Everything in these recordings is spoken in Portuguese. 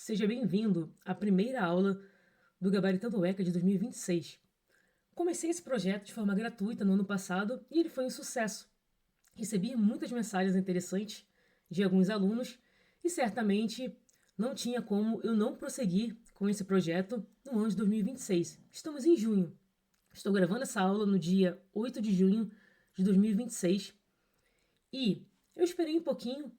Seja bem-vindo à primeira aula do Gabaritando ECA de 2026. Comecei esse projeto de forma gratuita no ano passado e ele foi um sucesso. Recebi muitas mensagens interessantes de alguns alunos e certamente não tinha como eu não prosseguir com esse projeto no ano de 2026. Estamos em junho. Estou gravando essa aula no dia 8 de junho de 2026 e eu esperei um pouquinho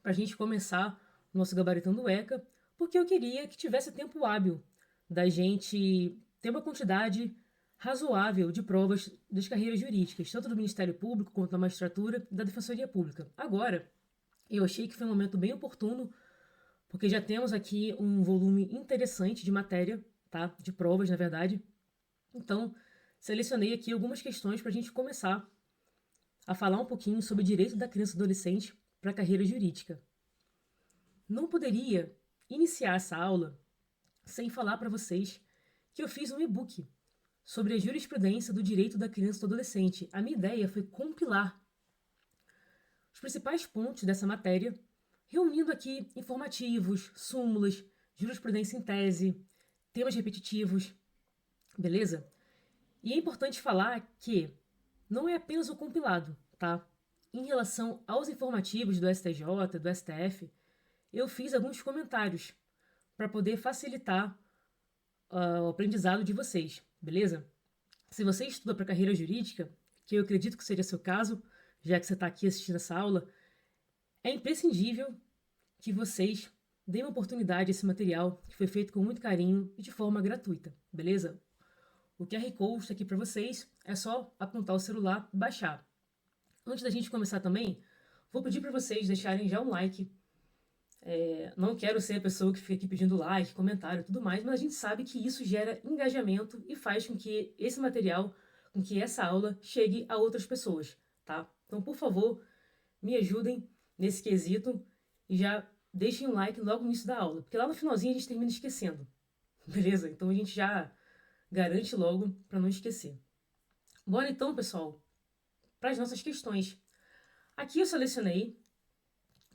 para a gente começar o nosso Gabaritando ECA, porque eu queria que tivesse tempo hábil da gente ter uma quantidade razoável de provas das carreiras jurídicas, tanto do Ministério Público quanto da magistratura e da Defensoria Pública. Agora, eu achei que foi um momento bem oportuno, porque já temos aqui um volume interessante de matéria, tá? De provas, na verdade. Então, selecionei aqui algumas questões para a gente começar a falar um pouquinho sobre o direito da criança e adolescente para a carreira jurídica. Não poderia iniciar essa aula sem falar para vocês que eu fiz um e-book sobre a jurisprudência do direito da criança e do adolescente. A minha ideia foi compilar os principais pontos dessa matéria, reunindo aqui informativos, súmulas, jurisprudência em tese, temas repetitivos, beleza? E é importante falar que não é apenas o compilado, tá? Em relação aos informativos do STJ, do STF, eu fiz alguns comentários para poder facilitar o aprendizado de vocês, beleza? Se você estuda para carreira jurídica, que eu acredito que seja seu caso, já que você está aqui assistindo essa aula, é imprescindível que vocês deem uma oportunidade a esse material que foi feito com muito carinho e de forma gratuita, beleza? O QR Code está aqui para vocês, é só apontar o celular e baixar. Antes da gente começar também, vou pedir para vocês deixarem já um like. Não quero ser a pessoa que fica aqui pedindo like, comentário e tudo mais, mas a gente sabe que isso gera engajamento e faz com que esse material, com que essa aula chegue a outras pessoas, tá? Então, por favor, me ajudem nesse quesito e já deixem um like logo no início da aula, porque lá no finalzinho a gente termina esquecendo, beleza? Então a gente já garante logo para não esquecer. Bora então, pessoal, para as nossas questões. Aqui eu selecionei,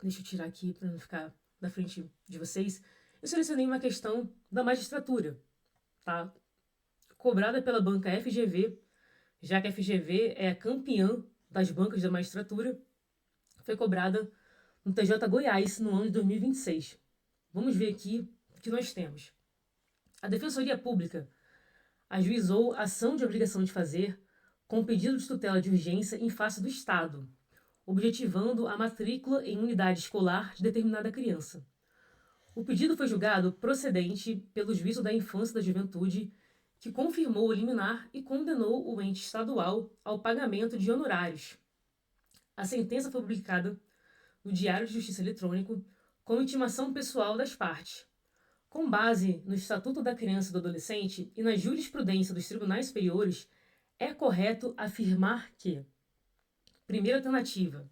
deixa eu tirar aqui para não ficar na frente de vocês, eu selecionei uma questão da magistratura, tá? Cobrada pela banca FGV, já que a FGV é a campeã das bancas da magistratura, foi cobrada no TJ Goiás no ano de 2026. Vamos ver aqui o que nós temos. A Defensoria Pública ajuizou ação de obrigação de fazer com pedido de tutela de urgência em face do Estado, objetivando a matrícula em unidade escolar de determinada criança. O pedido foi julgado procedente pelo Juízo da Infância e da Juventude, que confirmou o liminar e condenou o ente estadual ao pagamento de honorários. A sentença foi publicada no Diário de Justiça Eletrônico com intimação pessoal das partes. Com base no Estatuto da Criança e do Adolescente e na jurisprudência dos tribunais superiores, é correto afirmar que: primeira alternativa,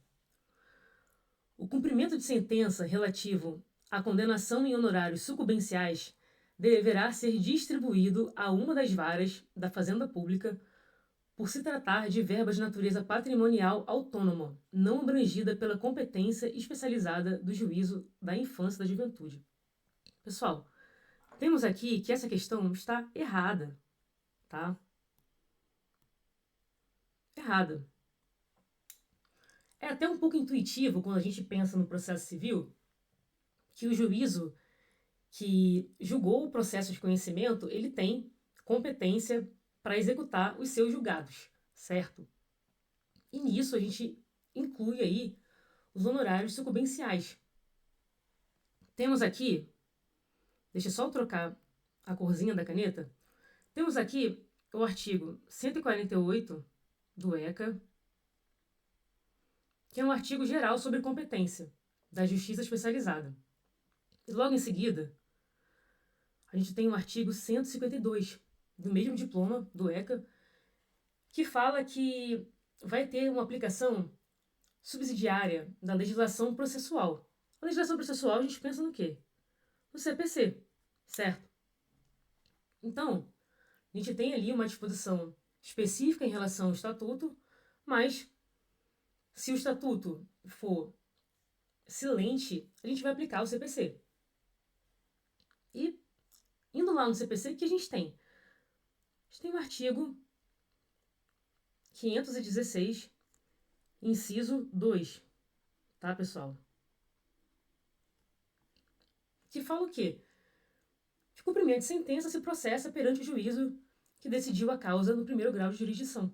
o cumprimento de sentença relativo à condenação em honorários sucumbenciais deverá ser distribuído a uma das varas da Fazenda Pública por se tratar de verba de natureza patrimonial autônoma, não abrangida pela competência especializada do Juízo da Infância e da Juventude. Pessoal, temos aqui que essa questão está errada, tá? Errada. É até um pouco intuitivo quando a gente pensa no processo civil que o juízo que julgou o processo de conhecimento, ele tem competência para executar os seus julgados, certo? E nisso a gente inclui aí os honorários sucumbenciais. Temos aqui, deixa eu só trocar a corzinha da caneta, temos aqui o artigo 148 do ECA, que é um artigo geral sobre competência da Justiça Especializada. E logo em seguida, a gente tem o artigo 152 do mesmo diploma do ECA, que fala que vai ter uma aplicação subsidiária da legislação processual. A legislação processual a gente pensa no quê? No CPC, certo? Então, a gente tem ali uma disposição específica em relação ao estatuto, mas se o estatuto for silente, a gente vai aplicar o CPC. E, indo lá no CPC, o que a gente tem? A gente tem o artigo 516, inciso 2, tá, pessoal? Que fala o quê? De cumprimento de sentença se processa perante o juízo que decidiu a causa no primeiro grau de jurisdição.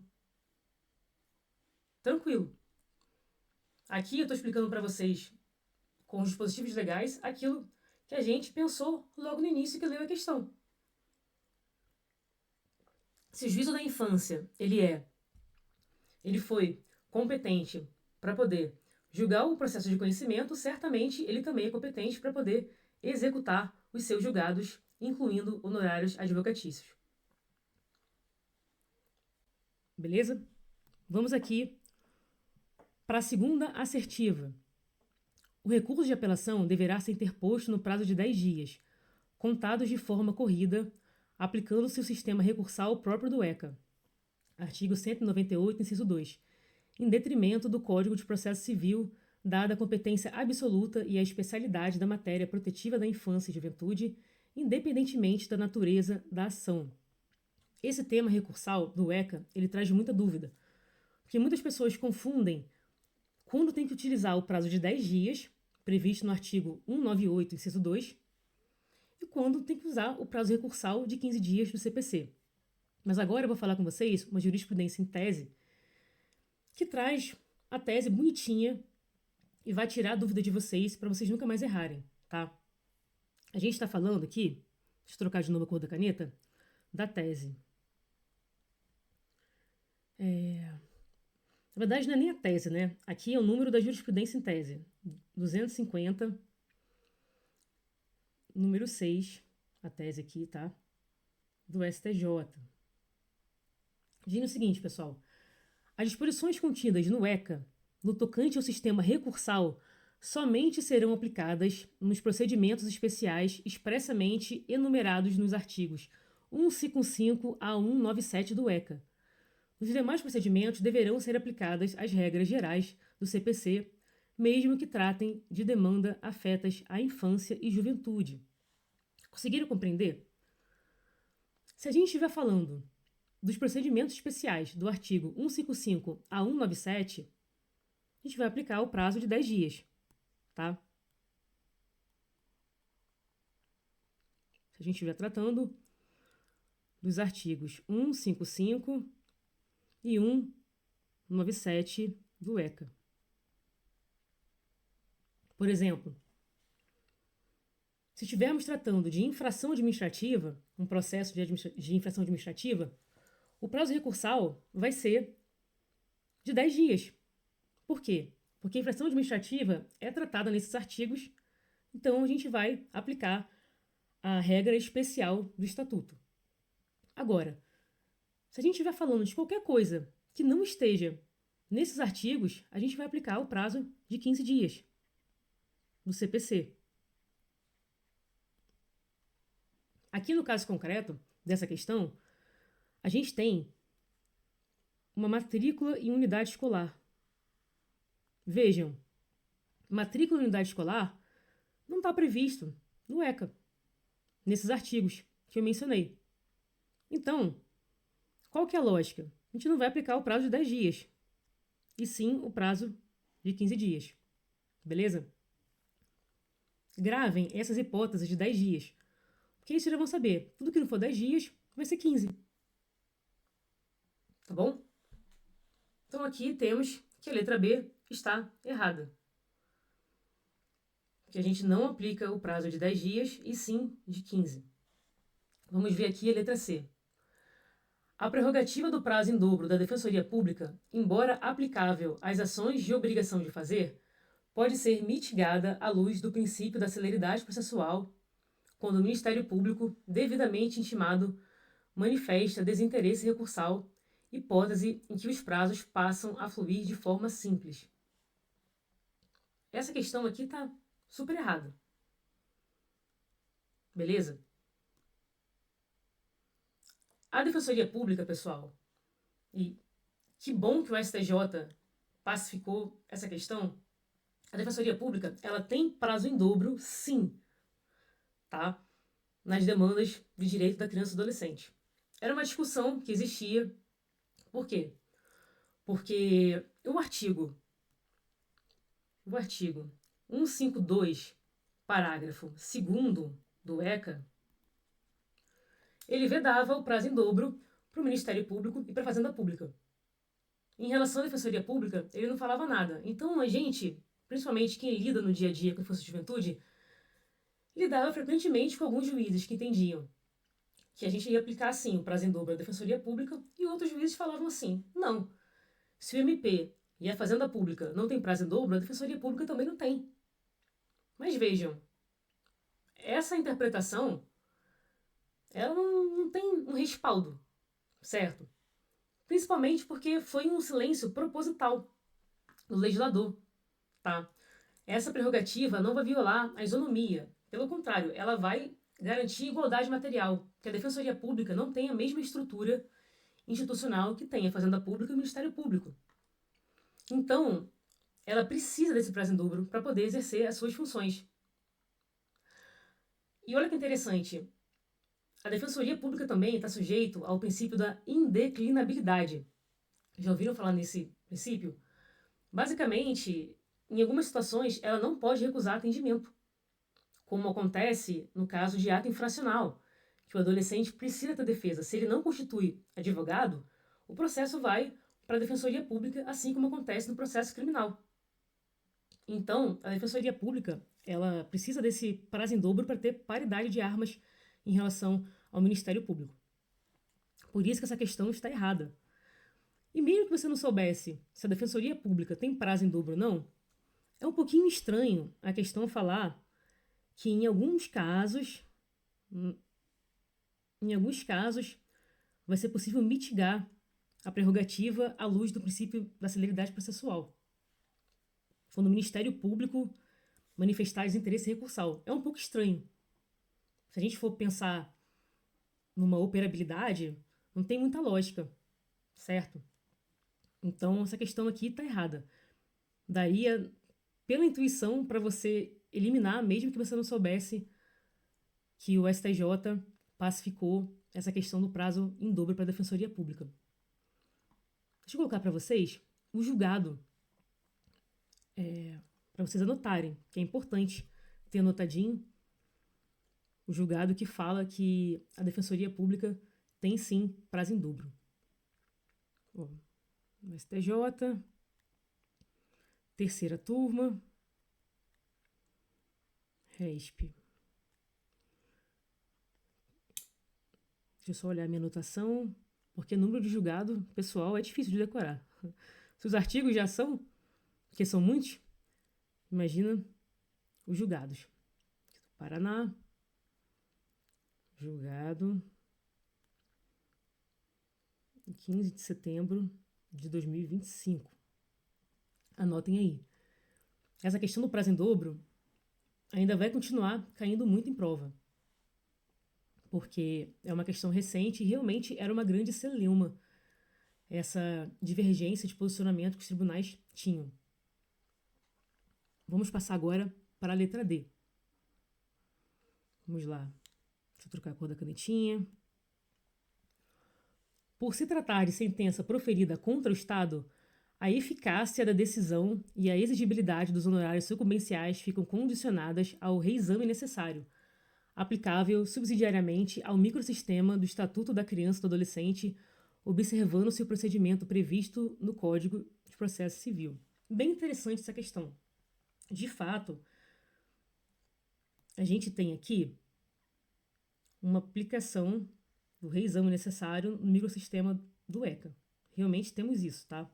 Tranquilo. Aqui eu estou explicando para vocês, com os dispositivos legais, aquilo que a gente pensou logo no início que leu a questão. Se o juízo da infância ele foi competente para poder julgar o processo de conhecimento, certamente ele também é competente para poder executar os seus julgados, incluindo honorários advocatícios. Beleza? Vamos aqui para a segunda assertiva. O recurso de apelação deverá ser interposto no prazo de 10 dias, contados de forma corrida, aplicando-se o sistema recursal próprio do ECA. Artigo 198, inciso 2. Em detrimento do Código de Processo Civil, dada a competência absoluta e a especialidade da matéria protetiva da infância e juventude, independentemente da natureza da ação. Esse tema recursal do ECA, ele traz muita dúvida, porque muitas pessoas confundem quando tem que utilizar o prazo de 10 dias, previsto no artigo 198, inciso 2, e quando tem que usar o prazo recursal de 15 dias do CPC. Mas agora eu vou falar com vocês uma jurisprudência em tese que traz a tese bonitinha e vai tirar a dúvida de vocês para vocês nunca mais errarem, tá? A gente está falando aqui, deixa eu trocar de novo a cor da caneta, da tese. Na verdade, não é nem a tese, né? Aqui é o número da jurisprudência em tese. 250, número 6, a tese aqui, tá? Do STJ. Diz o seguinte, pessoal. As disposições contidas no ECA, no tocante ao sistema recursal, somente serão aplicadas nos procedimentos especiais expressamente enumerados nos artigos 155 a 197 do ECA. Nos demais procedimentos deverão ser aplicadas as regras gerais do CPC, mesmo que tratem de demanda afetas à infância e juventude. Conseguiram compreender? Se a gente estiver falando dos procedimentos especiais do artigo 155 a 197, a gente vai aplicar o prazo de 10 dias, tá? Se a gente estiver tratando dos artigos 155 e 197 do ECA. Por exemplo, se estivermos tratando de infração administrativa, um processo de infração administrativa, o prazo recursal vai ser de 10 dias. Por quê? Porque a infração administrativa é tratada nesses artigos, então a gente vai aplicar a regra especial do Estatuto. Agora, se a gente estiver falando de qualquer coisa que não esteja nesses artigos, a gente vai aplicar o prazo de 15 dias do CPC. Aqui no caso concreto dessa questão, a gente tem uma matrícula em unidade escolar. Vejam, matrícula em unidade escolar não está previsto no ECA, nesses artigos que eu mencionei. Então, qual que é a lógica? A gente não vai aplicar o prazo de 10 dias, e sim o prazo de 15 dias. Beleza? Gravem essas hipóteses de 10 dias, porque aí vocês já vão saber, tudo que não for 10 dias vai ser 15. Tá bom? Então aqui temos que a letra B está errada. Que a gente não aplica o prazo de 10 dias, e sim de 15. Vamos ver aqui a letra C. A prerrogativa do prazo em dobro da Defensoria Pública, embora aplicável às ações de obrigação de fazer, pode ser mitigada à luz do princípio da celeridade processual, quando o Ministério Público, devidamente intimado, manifesta desinteresse recursal, hipótese em que os prazos passam a fluir de forma simples. Essa questão aqui está super errada. Beleza? A Defensoria Pública, pessoal, e que bom que o STJ pacificou essa questão, a Defensoria Pública, ela tem prazo em dobro, sim, tá? nas demandas de direito da criança e do adolescente. Era uma discussão que existia. Por quê? Porque o artigo 152, parágrafo 2º do ECA, ele vedava o prazo em dobro para o Ministério Público e para a Fazenda Pública. Em relação à Defensoria Pública, ele não falava nada. Então a gente, principalmente quem lida no dia a dia com a força de juventude, lidava frequentemente com alguns juízes que entendiam que a gente ia aplicar assim o prazo em dobro à Defensoria Pública, e outros juízes falavam assim: não, se o MP e a Fazenda Pública não tem prazo em dobro, a Defensoria Pública também não tem. Mas vejam, essa interpretação ela não tem um respaldo, certo? Principalmente porque foi um silêncio proposital do legislador, tá? Essa prerrogativa não vai violar a isonomia. Pelo contrário, ela vai garantir igualdade material, que a Defensoria Pública não tem a mesma estrutura institucional que tem a Fazenda Pública e o Ministério Público. Então, ela precisa desse prazo em dobro para poder exercer as suas funções. E olha que interessante, a Defensoria Pública também está sujeito ao princípio da indeclinabilidade. Já ouviram falar nesse princípio? Basicamente, em algumas situações, ela não pode recusar atendimento, como acontece no caso de ato infracional, que o adolescente precisa ter defesa. Se ele não constitui advogado, o processo vai para a Defensoria Pública, assim como acontece no processo criminal. Então, a Defensoria Pública ela precisa desse prazo em dobro para ter paridade de armas em relação ao Ministério Público. Por isso que essa questão está errada. E mesmo que você não soubesse se a Defensoria Pública tem prazo em dobro ou não, é um pouquinho estranho a questão falar que em alguns casos vai ser possível mitigar a prerrogativa à luz do princípio da celeridade processual, quando o Ministério Público manifestar desinteresse recursal. É um pouco estranho. Se a gente for pensar numa operabilidade, não tem muita lógica, certo? Então, essa questão aqui está errada. Daí, pela intuição, para você eliminar, mesmo que você não soubesse que o STJ pacificou essa questão do prazo em dobro para a Defensoria Pública. Deixa eu colocar para vocês o julgado, para vocês anotarem, que é importante ter anotadinho o julgado que fala que a Defensoria Pública tem sim prazo em dobro. Bom, no STJ, terceira turma, RESP. Deixa eu só olhar a minha anotação, porque número de julgado, pessoal, é difícil de decorar. Se os artigos já são, que são muitos, imagina os julgados. Paraná, julgado 15 de setembro de 2025. Anotem aí. Essa questão do prazo em dobro ainda vai continuar caindo muito em prova, porque é uma questão recente e realmente era uma grande celeuma essa divergência de posicionamento que os tribunais tinham. Vamos passar agora para a letra D. Vamos lá. Deixa eu trocar a cor da canetinha. Por se tratar de sentença proferida contra o Estado, a eficácia da decisão e a exigibilidade dos honorários sucumbenciais ficam condicionadas ao reexame necessário, aplicável subsidiariamente ao microsistema do Estatuto da Criança e do Adolescente, observando-se o procedimento previsto no Código de Processo Civil. Bem interessante essa questão. De fato, a gente tem aqui uma aplicação do reexame necessário no microsistema do ECA. Realmente temos isso, tá?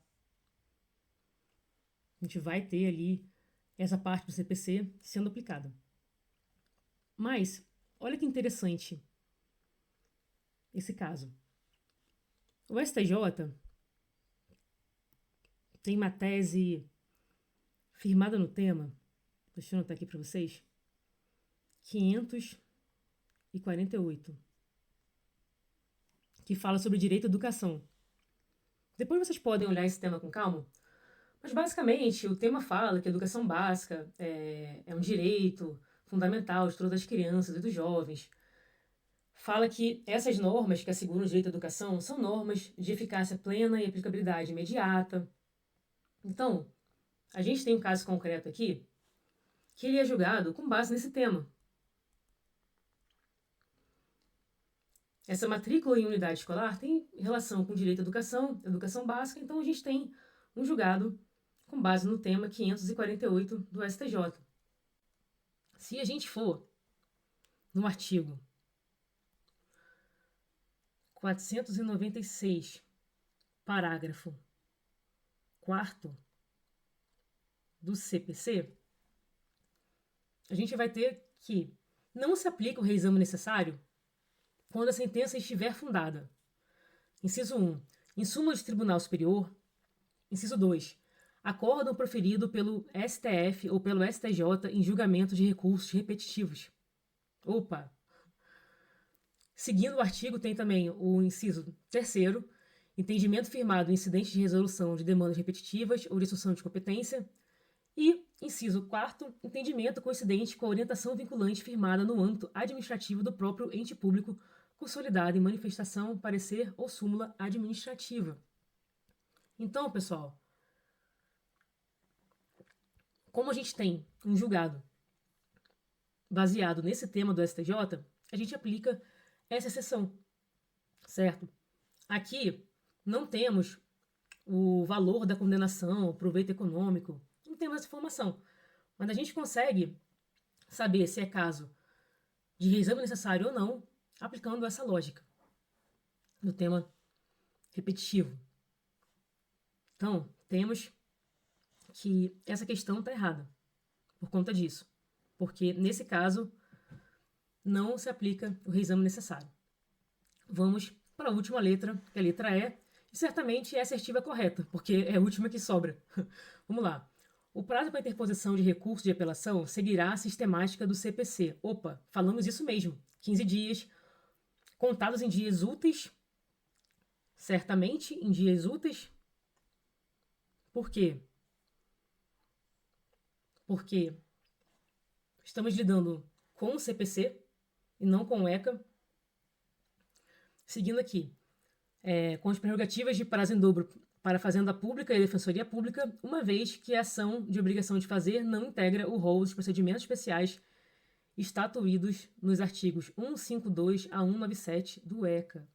A gente vai ter ali essa parte do CPC sendo aplicada. Mas, olha que interessante esse caso. O STJ tem uma tese firmada no tema, deixa eu anotar aqui para vocês, 548, que fala sobre direito à educação. Depois vocês podem olhar esse tema com calma, mas basicamente o tema fala que a educação básica é um direito fundamental de todas as crianças e dos jovens, fala que essas normas que asseguram o direito à educação são normas de eficácia plena e aplicabilidade imediata. Então, a gente tem um caso concreto aqui que ele é julgado com base nesse tema. Essa matrícula em unidade escolar tem relação com direito à educação, educação básica, então a gente tem um julgado com base no tema 548 do STJ. Se a gente for no artigo 496, parágrafo 4º do CPC, a gente vai ter que não se aplica o reexame necessário quando a sentença estiver fundada. Inciso 1. Em súmula de Tribunal Superior. Inciso 2. Acórdão proferido pelo STF ou pelo STJ em julgamento de recursos repetitivos. Opa! Seguindo o artigo, tem também o inciso 3º, entendimento firmado em incidente de resolução de demandas repetitivas ou de assunção de competência. E, inciso 4º, entendimento coincidente com a orientação vinculante firmada no âmbito administrativo do próprio ente público, consolidado em manifestação, parecer ou súmula administrativa. Então, pessoal, como a gente tem um julgado baseado nesse tema do STJ, a gente aplica essa exceção, certo? Aqui não temos o valor da condenação, o proveito econômico, não temos essa informação, mas a gente consegue saber se é caso de reexame necessário ou não, aplicando essa lógica do tema repetitivo. Então, temos que essa questão está errada por conta disso, porque nesse caso não se aplica o reexame necessário. Vamos para a última letra, que é a letra E, e certamente é a assertiva correta, porque é a última que sobra. Vamos lá. O prazo para interposição de recurso de apelação seguirá a sistemática do CPC. Opa, falamos isso mesmo. 15 dias, contados em dias úteis, certamente em dias úteis. Por quê? Porque estamos lidando com o CPC e não com o ECA. Seguindo aqui, com as prerrogativas de prazo em dobro para a Fazenda Pública e Defensoria Pública, uma vez que a ação de obrigação de fazer não integra o rol dos procedimentos especiais estatuídos nos artigos 152 a 197 do ECA.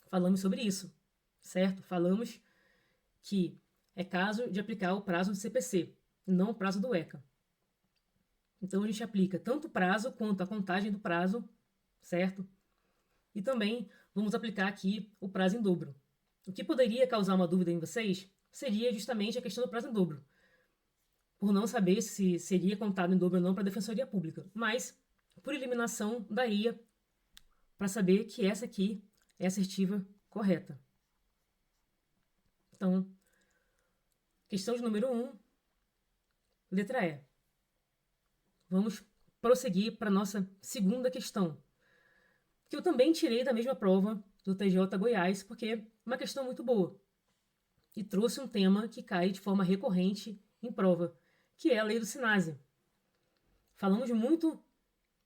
Falamos sobre isso, certo? Falamos que é caso de aplicar o prazo do CPC, e não o prazo do ECA. Então, a gente aplica tanto o prazo quanto a contagem do prazo, certo? E também vamos aplicar aqui o prazo em dobro. O que poderia causar uma dúvida em vocês seria justamente a questão do prazo em dobro, por não saber se seria contado em dobro ou não para a Defensoria Pública, mas por eliminação da IA, para saber que essa aqui é a assertiva correta. Então, questão de número 1, letra E. Vamos prosseguir para a nossa segunda questão, que eu também tirei da mesma prova do TJ Goiás, porque é uma questão muito boa. E trouxe um tema que cai de forma recorrente em prova, que é a lei do SINASE. Falamos muito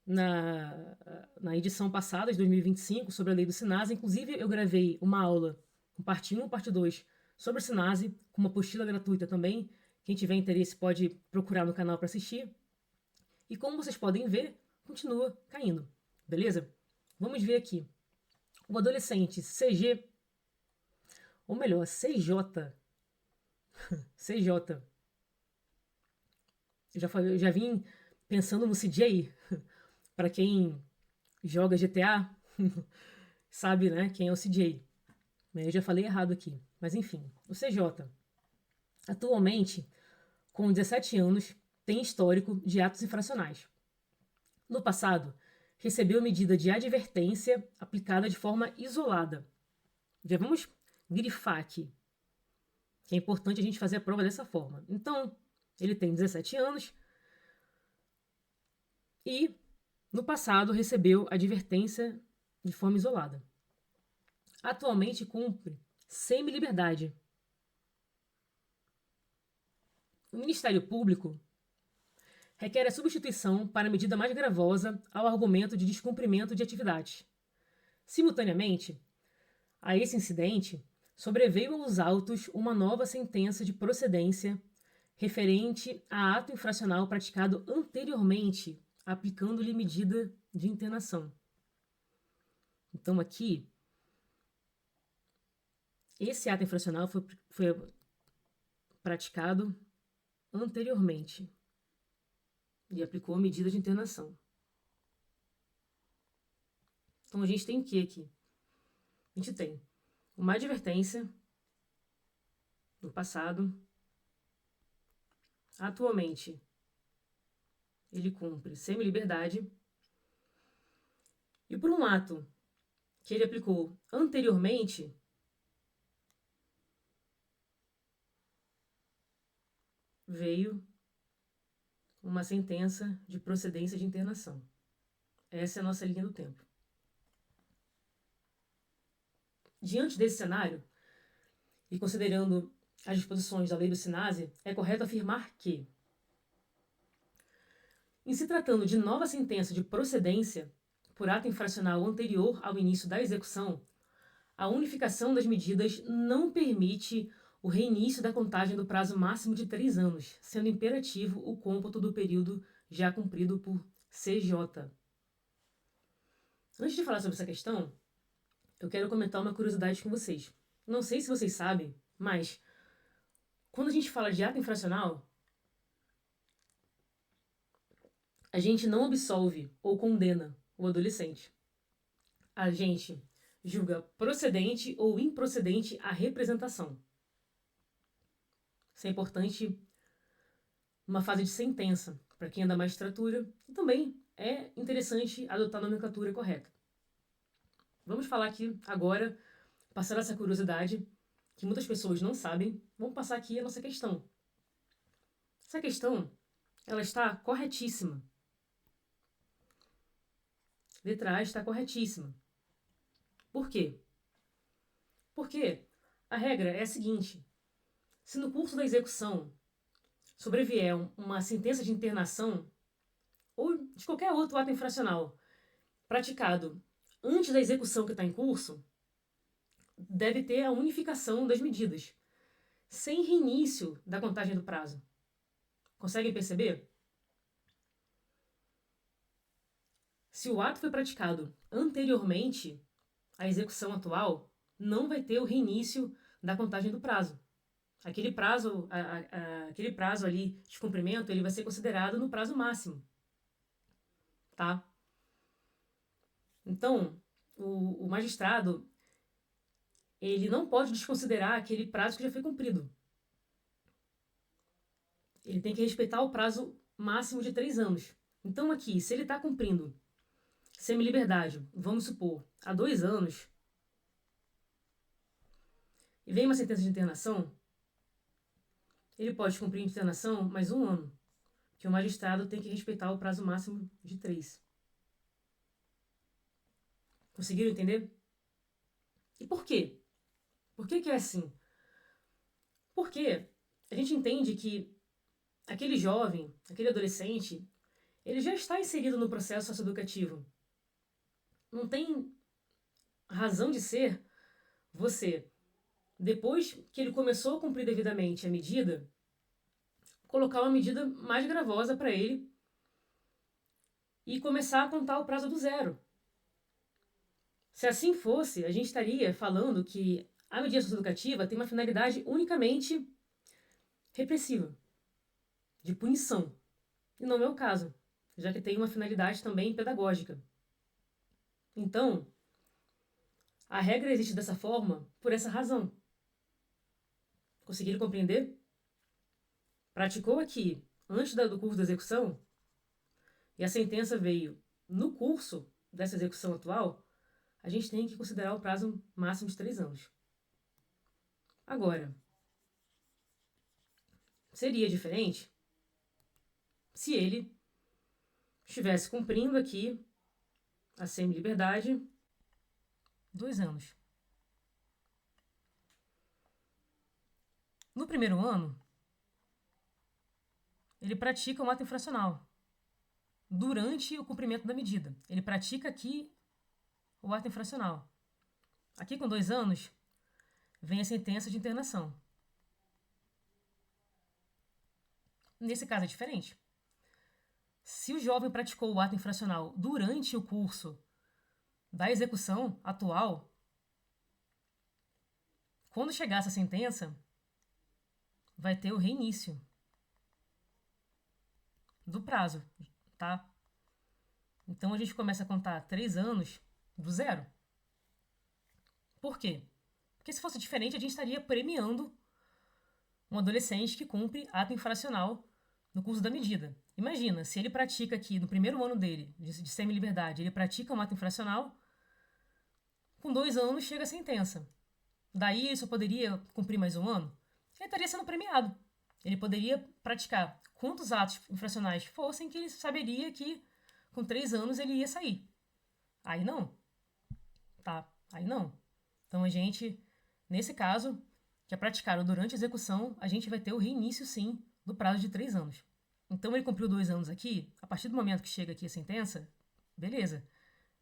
na edição passada, de 2025, sobre a lei do SINASE. Inclusive, eu gravei uma aula com parte 1 e parte 2 sobre o SINASE, com uma apostila gratuita também. Quem tiver interesse pode procurar no canal para assistir. E como vocês podem ver, continua caindo, beleza? Vamos ver aqui. O adolescente CG, ou melhor, CJ. CJ. Eu já vim pensando no CJ. Para quem joga GTA, sabe, né, quem é o CJ. Eu já falei errado aqui. Mas enfim, o CJ, atualmente, com 17 anos, tem histórico de atos infracionais. No passado, recebeu medida de advertência aplicada de forma isolada. Já vamos grifar aqui, que é importante a gente fazer a prova dessa forma. Então, ele tem 17 anos e, no passado, recebeu advertência de forma isolada. Atualmente, cumpre semi-liberdade. O Ministério Público requer a substituição para medida mais gravosa ao argumento de descumprimento de atividade. Simultaneamente, a esse incidente, sobreveio aos autos uma nova sentença de procedência referente a ato infracional praticado anteriormente, aplicando-lhe medida de internação. Então, aqui, esse ato infracional foi praticado anteriormente e aplicou a medida de internação. Então, a gente tem o que aqui? A gente tem uma advertência do passado. Atualmente, ele cumpre semi-liberdade. E por um ato que ele aplicou anteriormente, veio uma sentença de procedência de internação. Essa é a nossa linha do tempo. Diante desse cenário, e considerando as disposições da lei do SINASE, é correto afirmar que, em se tratando de nova sentença de procedência por ato infracional anterior ao início da execução, a unificação das medidas não permite o reinício da contagem do prazo máximo de 3 anos, sendo imperativo o cômputo do período já cumprido por CJ. Antes de falar sobre essa questão, eu quero comentar uma curiosidade com vocês. Não sei se vocês sabem, mas quando a gente fala de ato infracional, a gente não absolve ou condena o adolescente. A gente julga procedente ou improcedente a representação. Isso é importante numa fase de sentença, para quem é da magistratura, e também é interessante adotar a nomenclatura correta. Vamos falar aqui agora, passar essa curiosidade, que muitas pessoas não sabem, vamos passar aqui a nossa questão. Essa questão, ela está corretíssima. Letra A está corretíssima. Por quê? Porque a regra é a seguinte: se no curso da execução sobrevier uma sentença de internação ou de qualquer outro ato infracional praticado antes da execução que está em curso, deve ter a unificação das medidas, sem reinício da contagem do prazo. Conseguem perceber? Se o ato foi praticado anteriormente à execução atual, não vai ter o reinício da contagem do prazo. Aquele prazo, aquele prazo ali de cumprimento, ele vai ser considerado no prazo máximo, tá? Então, o magistrado, ele não pode desconsiderar aquele prazo que já foi cumprido. Ele tem que respeitar o prazo máximo de 3 anos. Então, aqui, se ele está cumprindo semi-liberdade, vamos supor, há 2 anos, e vem uma sentença de internação, ele pode cumprir a internação mais 1 ano, que o magistrado tem que respeitar o prazo máximo de 3. Conseguiram entender? E por quê? Por que é assim? Porque a gente entende que aquele jovem, aquele adolescente, ele já está inserido no processo socioeducativo. Não tem razão de ser você, depois que ele começou a cumprir devidamente a medida, colocar uma medida mais gravosa para ele e começar a contar o prazo do zero. Se assim fosse, a gente estaria falando que a medida socioeducativa tem uma finalidade unicamente repressiva, de punição. E não é o caso, já que tem uma finalidade também pedagógica. Então, a regra existe dessa forma por essa razão. Conseguiram compreender? Praticou aqui, antes do curso da execução, e a sentença veio no curso dessa execução atual, a gente tem que considerar o prazo máximo de 3 anos. Agora, seria diferente se ele estivesse cumprindo aqui a semi-liberdade 2 anos. No primeiro ano, ele pratica um ato infracional. durante o cumprimento da medida. Ele pratica aqui o ato infracional. Aqui com 2 anos, vem a sentença de internação. Nesse caso é diferente. Se o jovem praticou o ato infracional durante o curso da execução atual, quando chegar essa sentença, vai ter o reinício do prazo, tá? Então a gente começa a contar 3 anos do zero. Por quê? Porque se fosse diferente, a gente estaria premiando um adolescente que cumpre ato infracional no curso da medida. Imagina, se ele pratica aqui, no primeiro ano dele, de semi-liberdade, ele pratica um ato infracional, com 2 anos chega a sentença. Daí ele só poderia cumprir mais 1 ano? Ele estaria sendo premiado. Ele poderia praticar quantos atos infracionais fossem que ele saberia que com 3 anos ele ia sair. Aí não. Tá? Aí não. Então a gente, nesse caso, que é praticado durante a execução, a gente vai ter o reinício, sim, do prazo de 3 anos. Então ele cumpriu 2 anos aqui, a partir do momento que chega aqui a sentença, beleza.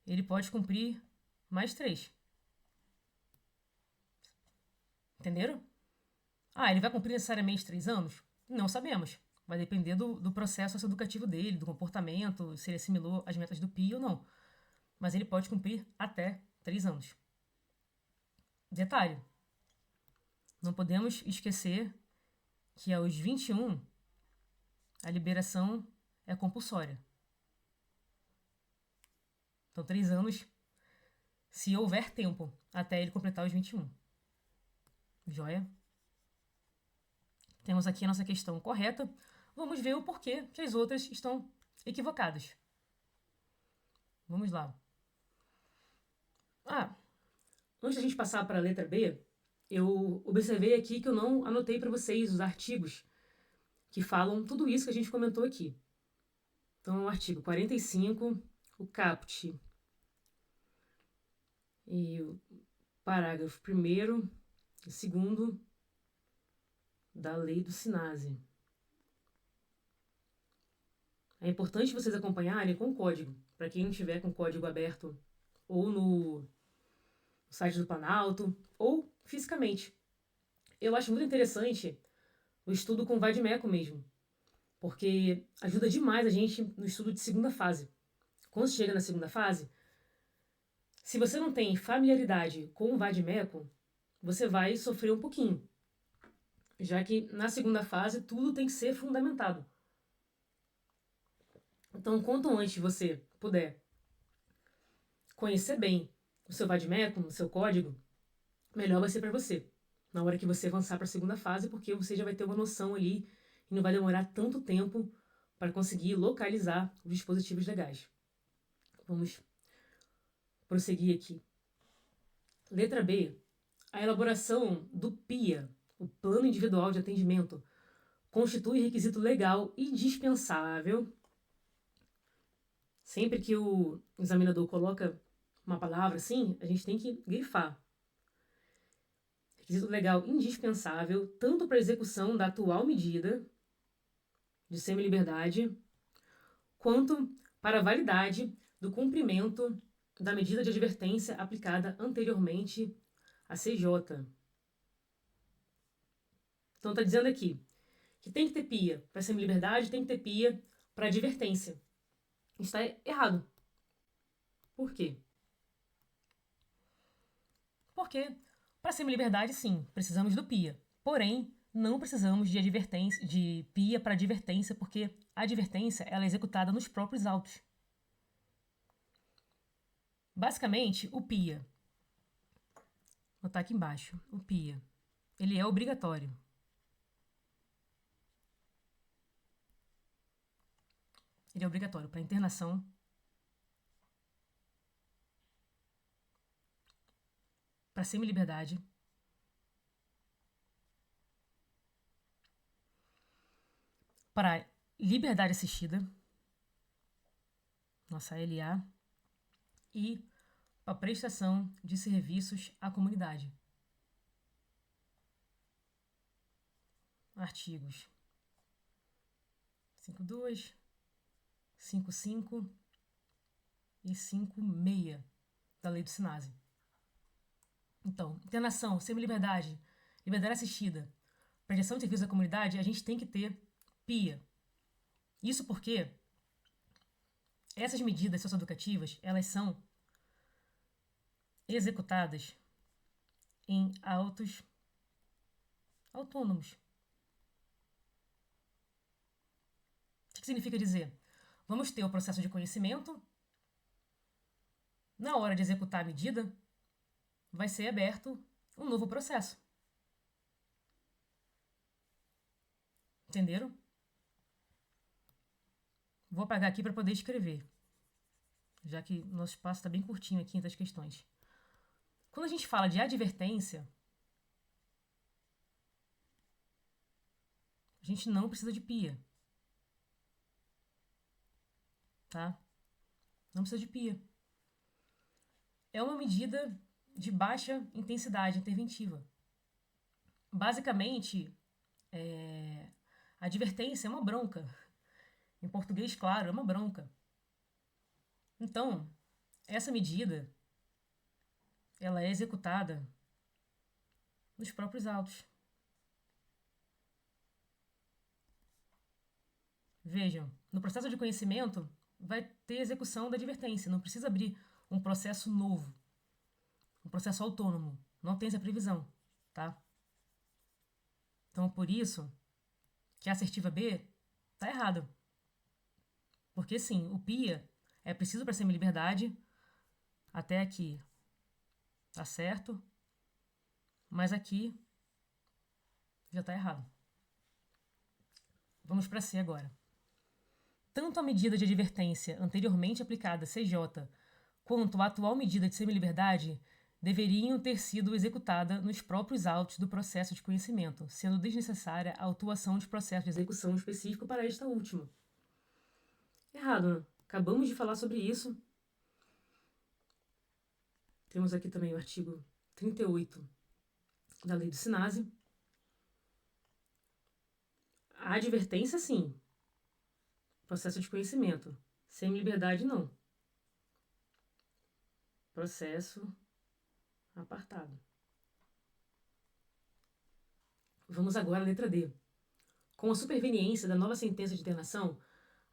Ele pode cumprir mais 3. Entenderam? Ele vai cumprir necessariamente 3 anos? Não sabemos. Vai depender do processo socioeducativo dele, do comportamento, se ele assimilou as metas do PIA ou não. Mas ele pode cumprir até 3 anos. Detalhe, não podemos esquecer que aos 21 a liberação é compulsória. Então, 3 anos, se houver tempo, até ele completar os 21. Joia? Temos aqui a nossa questão correta. Vamos ver o porquê que as outras estão equivocadas. Vamos lá. Antes da gente passar para a letra B, eu observei aqui que eu não anotei para vocês os artigos que falam tudo isso que a gente comentou aqui. Então, o artigo 45, o caput e o parágrafo 1º e 2º da lei do SINASE. É importante vocês acompanharem com o código. Para quem não tiver com o código aberto ou no site do Planalto ou fisicamente. Eu acho muito interessante o estudo com vade-mecum mesmo, porque ajuda demais a gente no estudo de segunda fase. Quando chega na segunda fase, se você não tem familiaridade com o vade-mecum, você vai sofrer um pouquinho, já que na segunda fase tudo tem que ser fundamentado. Então, quanto antes você puder conhecer bem o seu vade-mecum, o seu código, melhor vai ser para você na hora que você avançar para a segunda fase, porque você já vai ter uma noção ali e não vai demorar tanto tempo para conseguir localizar os dispositivos legais. Vamos prosseguir aqui. Letra B. A elaboração do PIA, o Plano Individual de Atendimento, constitui requisito legal indispensável. Sempre que o examinador coloca uma palavra assim, a gente tem que grifar. Requisito legal indispensável tanto para a execução da atual medida de semi-liberdade, quanto para a validade do cumprimento da medida de advertência aplicada anteriormente à CJ. Então está dizendo aqui que tem que ter PIA para semi-liberdade, tem que ter PIA para advertência. Está errado. Por quê? Porque para semi-liberdade, sim, precisamos do PIA. Porém, não precisamos de PIA para advertência, porque a advertência ela é executada nos próprios autos. Basicamente, o PIA, vou botar aqui embaixo, o PIA, ele é obrigatório. Ele é obrigatório para internação, para semi-liberdade, para liberdade assistida, nossa LA, e para prestação de serviços à comunidade. Artigos 52, 5.5 e 5.6 da lei do SINASE. Então, internação, semi-liberdade, liberdade assistida, prestação de serviço à comunidade, a gente tem que ter PIA. Isso porque essas medidas socioeducativas, elas são executadas em autos autônomos. O que significa dizer? Vamos ter o processo de conhecimento. Na hora de executar a medida, vai ser aberto um novo processo. Entenderam? Vou apagar aqui para poder escrever, já que nosso espaço está bem curtinho aqui entre as questões. Quando a gente fala de advertência, a gente não precisa de PIA. Tá? Não precisa de PIA. É uma medida de baixa intensidade interventiva. Basicamente, a advertência é uma bronca. Em português, claro, é uma bronca. Então, essa medida, ela é executada nos próprios autos. Vejam, no processo de conhecimento, vai ter execução da advertência. Não precisa abrir um processo novo, um processo autônomo. Não tem essa previsão, tá? Então, por isso que a assertiva B tá errada. Porque, sim, o PIA é preciso para semi-liberdade. Até aqui tá certo. Mas aqui já tá errado. Vamos para C agora. Tanto a medida de advertência anteriormente aplicada, CJ, quanto a atual medida de semi-liberdade deveriam ter sido executadas nos próprios autos do processo de conhecimento, sendo desnecessária a autuação de processo de execução específico para esta última. Errado, né? Acabamos de falar sobre isso. Temos aqui também o artigo 38 da lei do SINASE. A advertência, sim. Processo de conhecimento. Semi-liberdade, não. Processo apartado. Vamos agora à letra D. Com a superveniência da nova sentença de internação,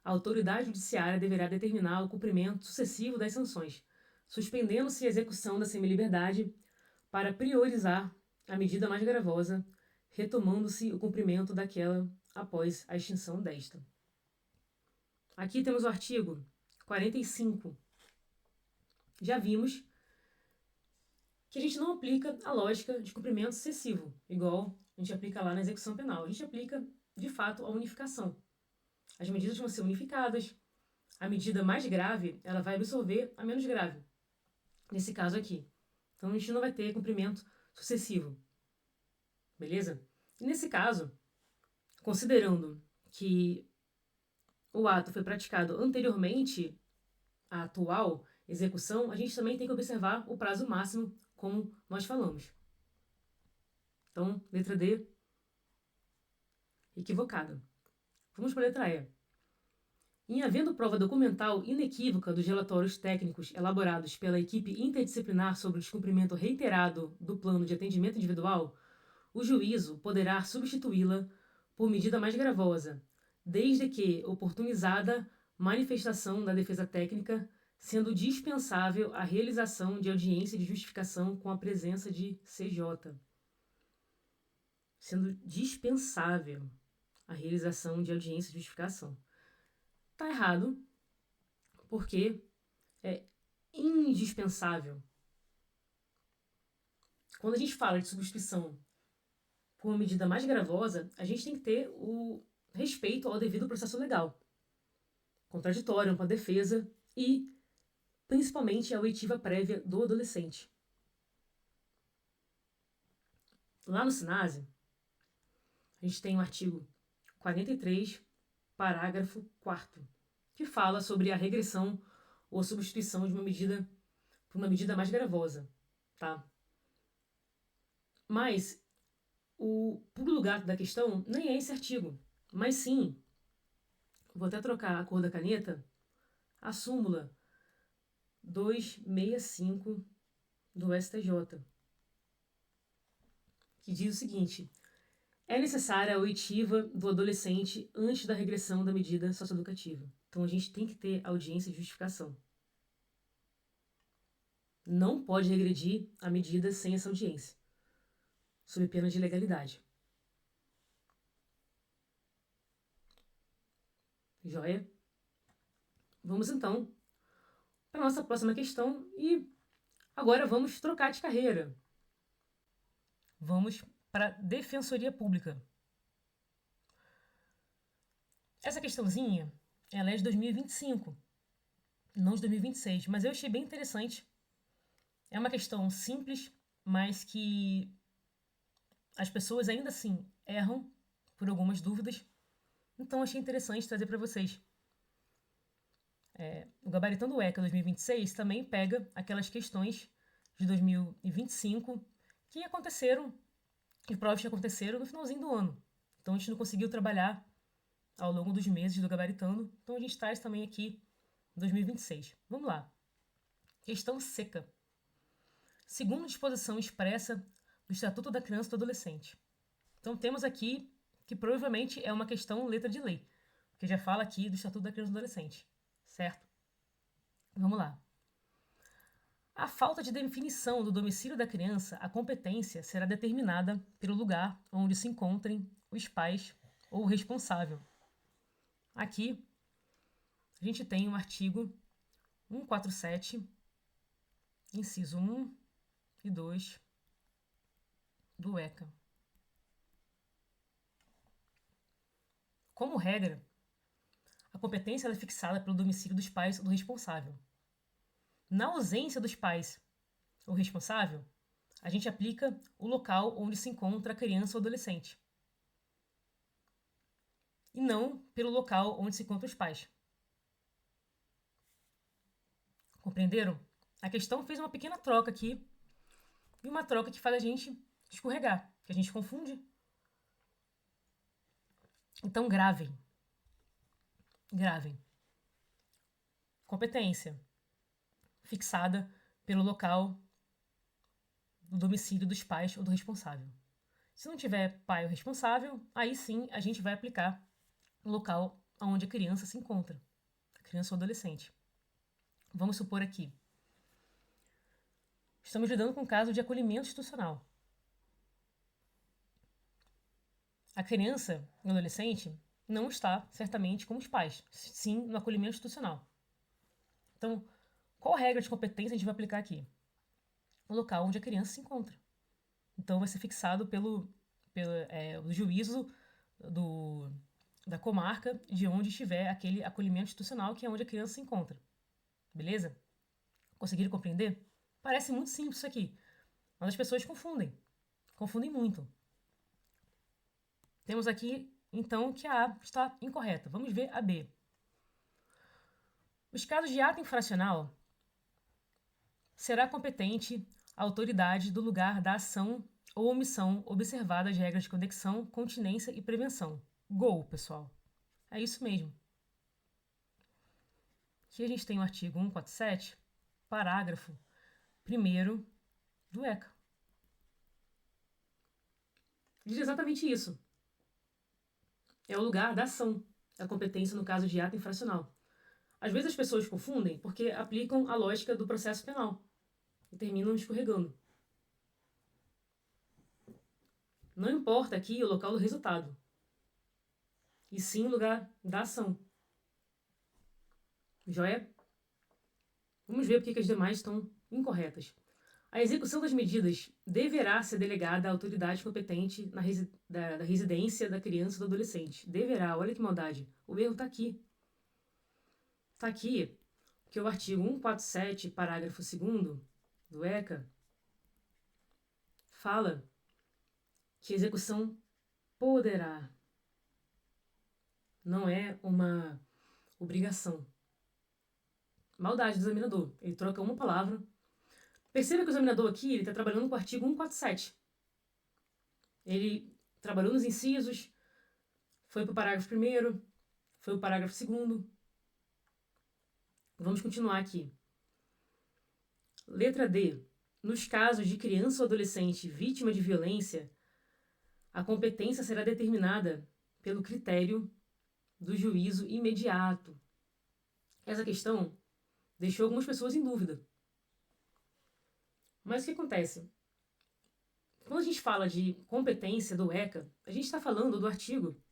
a autoridade judiciária deverá determinar o cumprimento sucessivo das sanções, suspendendo-se a execução da semi-liberdade para priorizar a medida mais gravosa, retomando-se o cumprimento daquela após a extinção desta. Aqui temos o artigo 45. Já vimos que a gente não aplica a lógica de cumprimento sucessivo, igual a gente aplica lá na execução penal. A gente aplica, de fato, a unificação. As medidas vão ser unificadas. A medida mais grave, ela vai absorver a menos grave. Nesse caso aqui. Então, a gente não vai ter cumprimento sucessivo. Beleza? E nesse caso, considerando que o ato foi praticado anteriormente à atual execução, a gente também tem que observar o prazo máximo, como nós falamos. Então, letra D, equivocada. Vamos para a letra E. Em havendo prova documental inequívoca dos relatórios técnicos elaborados pela equipe interdisciplinar sobre o descumprimento reiterado do plano de atendimento individual, o juízo poderá substituí-la por medida mais gravosa, desde que oportunizada manifestação da defesa técnica, sendo dispensável a realização de audiência de justificação com a presença de CJ. Sendo dispensável a realização de audiência de justificação. Está errado, porque é indispensável. Quando a gente fala de substituição por uma medida mais gravosa, a gente tem que ter o respeito ao devido processo legal, contraditório, ampla defesa e, principalmente, a oitiva prévia do adolescente. Lá no SINASE, a gente tem o artigo 43, parágrafo 4º, que fala sobre a regressão ou substituição de uma medida por uma medida mais gravosa, tá? Mas o pulo do gato da questão nem é esse artigo, mas sim, vou até trocar a cor da caneta a súmula 265 do STJ, que diz o seguinte: é necessária a oitiva do adolescente antes da regressão da medida socioeducativa. Então a gente tem que ter audiência e justificação. Não pode regredir a medida sem essa audiência, sob pena de ilegalidade. Joia? Vamos então para a nossa próxima questão e agora vamos trocar de carreira. Vamos para a Defensoria Pública. Essa questãozinha, ela é de 2025, não de 2026, mas eu achei bem interessante. É uma questão simples, mas que as pessoas ainda assim erram por algumas dúvidas. Então achei interessante trazer para vocês. O Gabaritando o ECA 2026 também pega aquelas questões de 2025 que aconteceram, e provas que aconteceram no finalzinho do ano. Então a gente não conseguiu trabalhar ao longo dos meses do Gabaritando, então a gente traz também aqui 2026. Vamos lá. Questão seca. Segundo disposição expressa do Estatuto da Criança e do Adolescente. Então temos aqui que provavelmente é uma questão letra de lei, porque já fala aqui do Estatuto da Criança e do Adolescente, certo? Vamos lá. A falta de definição do domicílio da criança, a competência será determinada pelo lugar onde se encontrem os pais ou o responsável. Aqui, a gente tem o artigo 147, inciso 1 e 2 do ECA. Como regra, a competência é fixada pelo domicílio dos pais ou do responsável. Na ausência dos pais ou responsável, a gente aplica o local onde se encontra a criança ou adolescente. E não pelo local onde se encontram os pais. Compreenderam? A questão fez uma pequena troca aqui, e uma troca que faz a gente escorregar, que a gente confunde. Então, gravem. Gravem. Competência fixada pelo local do domicílio dos pais ou do responsável. Se não tiver pai ou responsável, aí sim a gente vai aplicar o local onde a criança se encontra, a criança ou adolescente. Vamos supor aqui. Estamos lidando com um caso de acolhimento institucional. A criança e o adolescente não está, certamente, com os pais, sim no acolhimento institucional. Então, qual regra de competência a gente vai aplicar aqui? O local onde a criança se encontra. Então, vai ser fixado pelo juízo da comarca de onde estiver aquele acolhimento institucional, que é onde a criança se encontra. Beleza? Conseguiram compreender? Parece muito simples isso aqui, mas as pessoas confundem. Confundem muito. Temos aqui, então, que a A está incorreta. Vamos ver a B. Os casos de ato infracional, será competente a autoridade do lugar da ação ou omissão observada as regras de conexão, continência e prevenção. Gol, pessoal. É isso mesmo. Aqui a gente tem o artigo 147, parágrafo 1º do ECA. Diz exatamente isso. É o lugar da ação, a competência no caso de ato infracional. Às vezes as pessoas confundem porque aplicam a lógica do processo penal e terminam escorregando. Não importa aqui o local do resultado, e sim o lugar da ação. Joia? Vamos ver porque as demais estão incorretas. A execução das medidas deverá ser delegada à autoridade competente da residência da criança ou do adolescente. Deverá, olha que maldade. O erro está aqui. Está aqui que o artigo 147, parágrafo 2º do ECA, fala que a execução poderá. Não é uma obrigação. Maldade do examinador. Ele troca uma palavra. Perceba que o examinador aqui está trabalhando com o artigo 147. Ele trabalhou nos incisos, foi para o parágrafo 1º, foi para o parágrafo 2º. Vamos continuar aqui. Letra D. Nos casos de criança ou adolescente vítima de violência, a competência será determinada pelo critério do juízo imediato. Essa questão deixou algumas pessoas em dúvida. Mas o que acontece? Quando a gente fala de competência do ECA, a gente está falando do artigo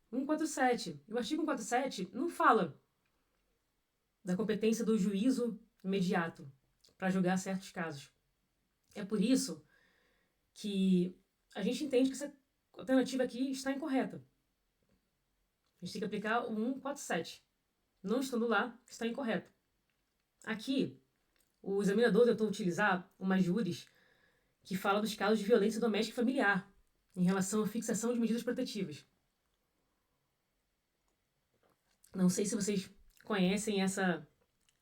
147. E o artigo 147 não fala da competência do juízo imediato para julgar certos casos. É por isso que a gente entende que essa alternativa aqui está incorreta. A gente tem que aplicar o 147. Não estando lá, está incorreto. Aqui, o examinador tentou utilizar uma júris que fala dos casos de violência doméstica e familiar em relação à fixação de medidas protetivas. Não sei se vocês conhecem essa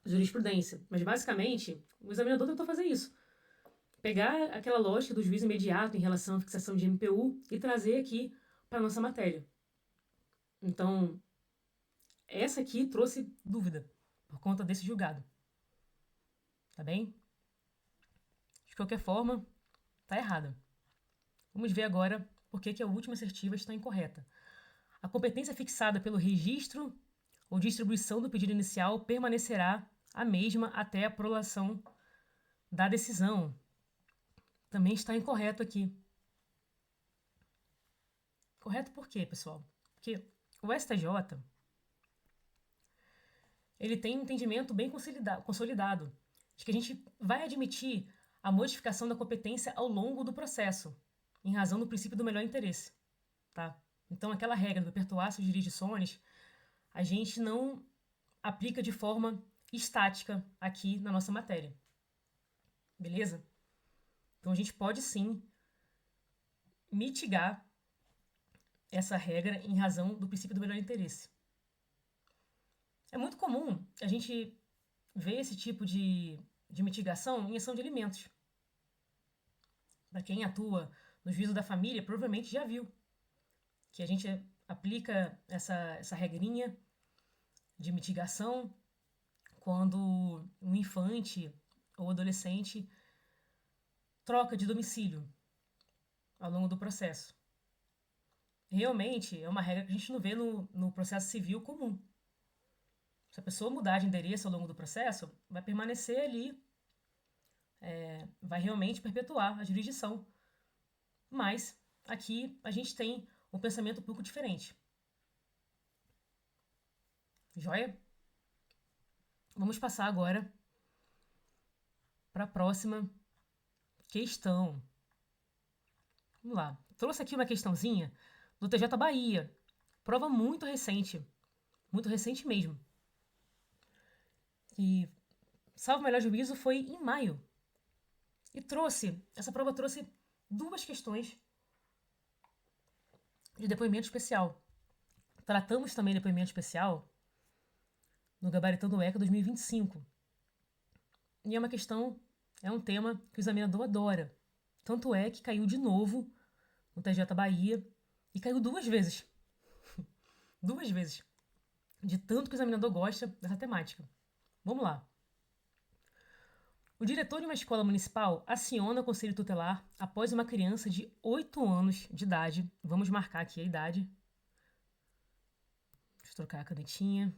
jurisprudência, mas basicamente o examinador tentou fazer isso. Pegar aquela lógica do juízo imediato em relação à fixação de MPU e trazer aqui para a nossa matéria. Então, essa aqui trouxe dúvida por conta desse julgado. Tá bem? De qualquer forma, tá errada. Vamos ver agora por que a última assertiva está incorreta. A competência fixada pelo registro ou distribuição do pedido inicial permanecerá a mesma até a prolação da decisão. Também está incorreto aqui. Correto por quê, pessoal? Porque o STJ ele tem um entendimento bem consolidado de que a gente vai admitir a modificação da competência ao longo do processo, em razão do princípio do melhor interesse. Tá? Então, aquela regra do perpetuatio jurisdictionis, a gente não aplica de forma estática aqui na nossa matéria. Beleza? Então, a gente pode sim mitigar essa regra em razão do princípio do melhor interesse. É muito comum a gente ver esse tipo de mitigação em ação de alimentos. Para quem atua no juízo da família, provavelmente já viu que a gente aplica essa regrinha de mitigação quando um infante ou adolescente troca de domicílio ao longo do processo. Realmente é uma regra que a gente não vê no processo civil comum. Se a pessoa mudar de endereço ao longo do processo, vai permanecer ali, vai realmente perpetuar a jurisdição. Mas aqui a gente tem um pensamento um pouco diferente. Joia? Vamos passar agora para a próxima questão. Vamos lá. Trouxe aqui uma questãozinha do TJ Bahia. Prova muito recente mesmo. E, salvo o melhor juízo, foi em maio. E essa prova trouxe 2 questões de depoimento especial. Tratamos também de depoimento especial no Gabaritando ECA 2025. E é uma questão, é um tema que o examinador adora. Tanto é que caiu de novo no TJ Bahia e caiu 2 vezes. 2 vezes. De tanto que o examinador gosta dessa temática. Vamos lá. O diretor de uma escola municipal aciona o conselho tutelar após uma criança de 8 anos de idade. Vamos marcar aqui a idade. Deixa eu trocar a canetinha.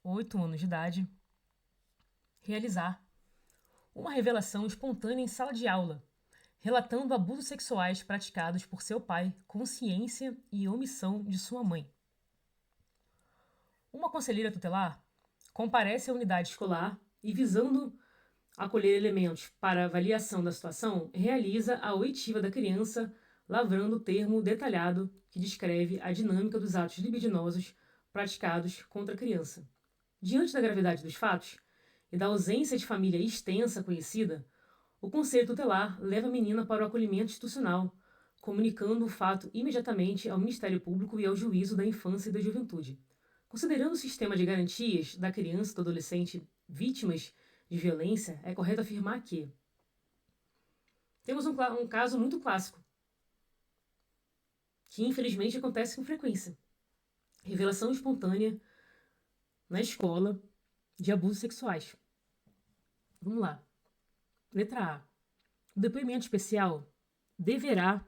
8 anos de idade. Realizar uma revelação espontânea em sala de aula, relatando abusos sexuais praticados por seu pai, com ciência e omissão de sua mãe. Uma conselheira tutelar comparece à unidade escolar e, visando acolher elementos para avaliação da situação, realiza a oitiva da criança, lavrando o termo detalhado que descreve a dinâmica dos atos libidinosos praticados contra a criança. Diante da gravidade dos fatos e da ausência de família extensa conhecida, o Conselho Tutelar leva a menina para o acolhimento institucional, comunicando o fato imediatamente ao Ministério Público e ao Juízo da Infância e da Juventude. Considerando o sistema de garantias da criança e do adolescente vítimas de violência, é correto afirmar que temos um caso muito clássico, que infelizmente acontece com frequência. Revelação espontânea na escola de abusos sexuais. Vamos lá. Letra A. O depoimento especial deverá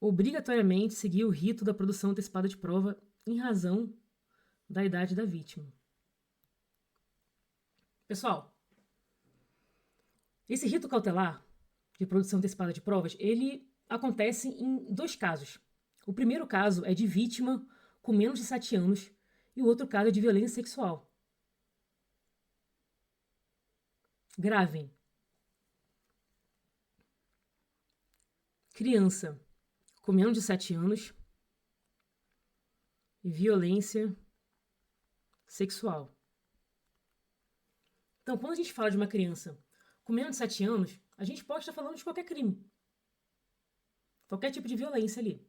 obrigatoriamente seguir o rito da produção antecipada de prova em razão da idade da vítima. Pessoal, esse rito cautelar de produção antecipada de provas, ele acontece em 2 casos. O primeiro caso é de vítima com menos de 7 anos e o outro caso é de violência sexual. Gravem. Criança com menos de 7 anos e violência sexual. Então, quando a gente fala de uma criança com menos de 7 anos, a gente pode estar falando de qualquer crime. Qualquer tipo de violência ali.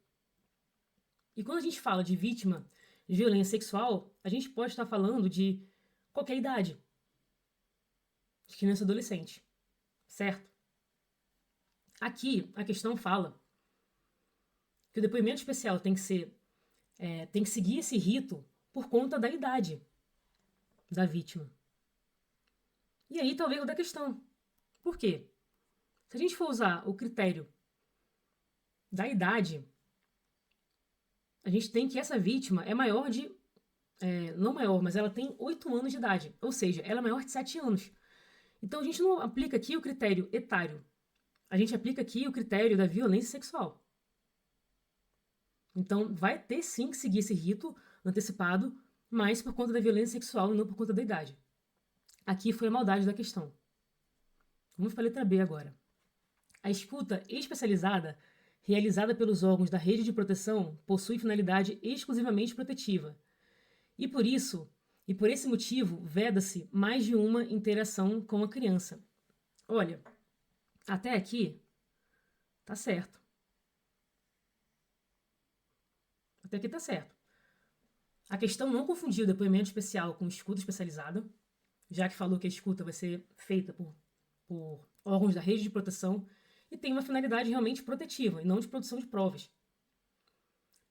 E quando a gente fala de vítima de violência sexual, a gente pode estar falando de qualquer idade. De criança e adolescente. Certo? Aqui, a questão fala que o depoimento especial tem que seguir esse rito por conta da idade da vítima. E aí talvez da questão. Por quê? Se a gente for usar o critério da idade, a gente tem que essa vítima é maior de... não maior, mas ela tem 8 anos de idade. Ou seja, ela é maior de 7 anos. Então a gente não aplica aqui o critério etário. A gente aplica aqui o critério da violência sexual. Então vai ter sim que seguir esse rito antecipado, mas por conta da violência sexual e não por conta da idade. Aqui foi a maldade da questão. Vamos para a letra B agora. A escuta especializada realizada pelos órgãos da rede de proteção possui finalidade exclusivamente protetiva. E por esse motivo, veda-se mais de uma interação com a criança. Olha, até aqui tá certo. Até aqui tá certo. A questão não confundiu o depoimento especial com escuta especializada, já que falou que a escuta vai ser feita por órgãos da rede de proteção e tem uma finalidade realmente protetiva e não de produção de provas.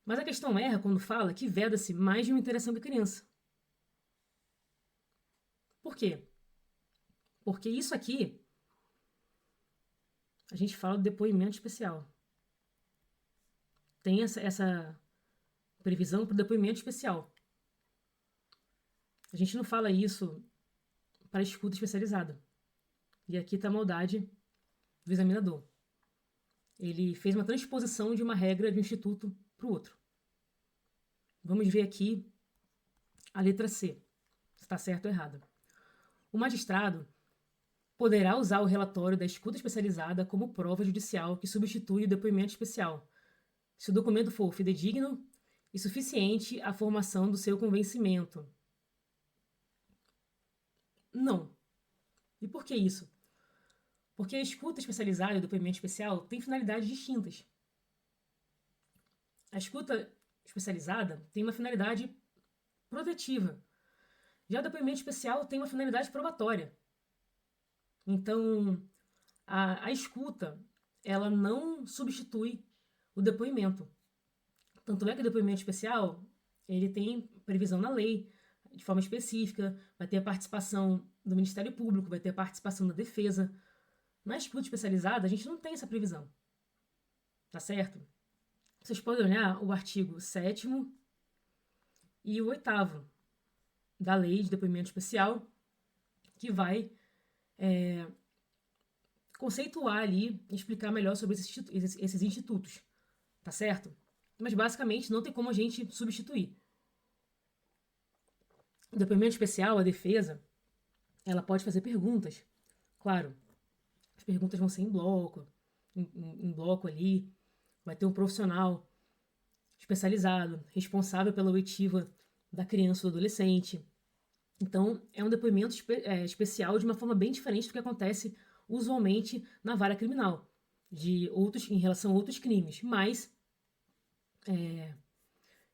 Mas a questão erra quando fala que veda-se mais de uma interação com a criança. Por quê? Porque isso aqui, a gente fala do depoimento especial. Tem essa previsão para o depoimento especial. A gente não fala isso para escuta especializada. E aqui está a maldade do examinador. Ele fez uma transposição de uma regra de um instituto para o outro. Vamos ver aqui a letra C, se está certo ou errado. O magistrado poderá usar o relatório da escuta especializada como prova judicial que substitui o depoimento especial, se o documento for fidedigno e suficiente à formação do seu convencimento. Não. E por que isso? Porque a escuta especializada e o depoimento especial têm finalidades distintas. A escuta especializada tem uma finalidade protetiva. Já o depoimento especial tem uma finalidade probatória. Então, a escuta, ela não substitui o depoimento. Tanto é que o depoimento especial, ele tem previsão na lei, de forma específica, vai ter a participação do Ministério Público, vai ter a participação da defesa. Na escuta especializada, a gente não tem essa previsão. Tá certo? Vocês podem olhar o artigo 7º e o 8º da lei de depoimento especial, que vai conceituar ali e explicar melhor sobre esses institutos. Tá certo? Mas basicamente não tem como a gente substituir. O depoimento especial, a defesa, ela pode fazer perguntas. Claro, as perguntas vão ser em bloco ali. Vai ter um profissional especializado, responsável pela oitiva da criança ou do adolescente. Então, é um depoimento especial de uma forma bem diferente do que acontece usualmente na vara criminal, em relação a outros crimes. Mas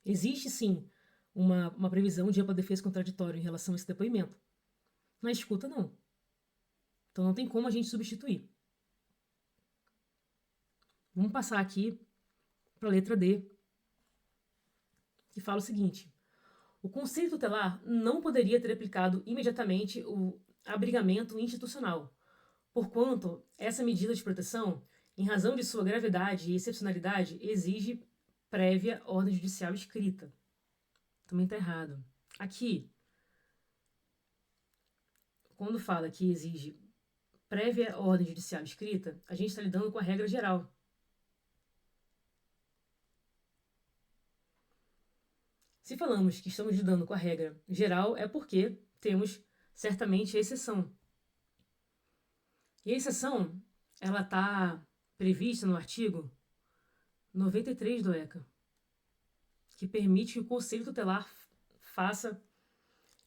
existe sim uma previsão de ampla defesa contraditória em relação a esse depoimento. Na escuta, não. Então não tem como a gente substituir. Vamos passar aqui para a letra D, que fala o seguinte: O Conselho Tutelar não poderia ter aplicado imediatamente o abrigamento institucional, porquanto essa medida de proteção, em razão de sua gravidade e excepcionalidade, exige prévia ordem judicial escrita. Também está errado. Aqui, quando fala que exige prévia ordem judicial escrita, a gente está lidando com a regra geral. Se falamos que estamos lidando com a regra geral, é porque temos certamente a exceção. E a exceção, ela está prevista no artigo 93 do ECA, que permite que o Conselho Tutelar faça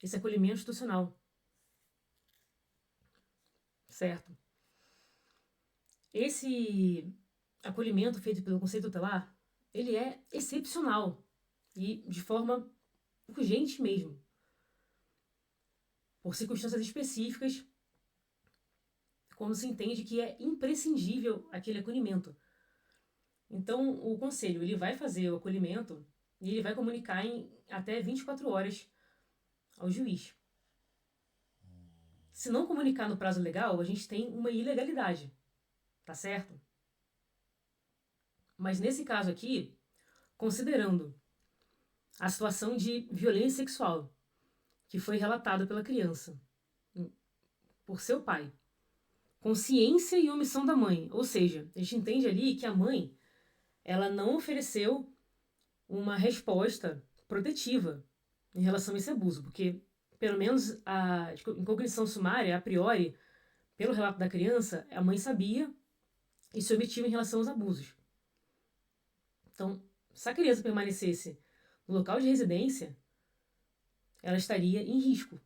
esse acolhimento institucional. Certo? Esse acolhimento feito pelo Conselho Tutelar, ele é excepcional e de forma urgente mesmo, por circunstâncias específicas, quando se entende que é imprescindível aquele acolhimento. Então, o Conselho ele vai fazer o acolhimento e ele vai comunicar em até 24 horas ao juiz. Se não comunicar no prazo legal, a gente tem uma ilegalidade, tá certo? Mas nesse caso aqui, considerando a situação de violência sexual que foi relatada pela criança por seu pai, consciência e omissão da mãe, ou seja, a gente entende ali que a mãe ela não ofereceu uma resposta protetiva em relação a esse abuso, porque pelo menos em cognição sumária, a priori, pelo relato da criança, a mãe sabia e se omitiu em relação aos abusos. Então, se a criança permanecesse no local de residência, ela estaria em risco.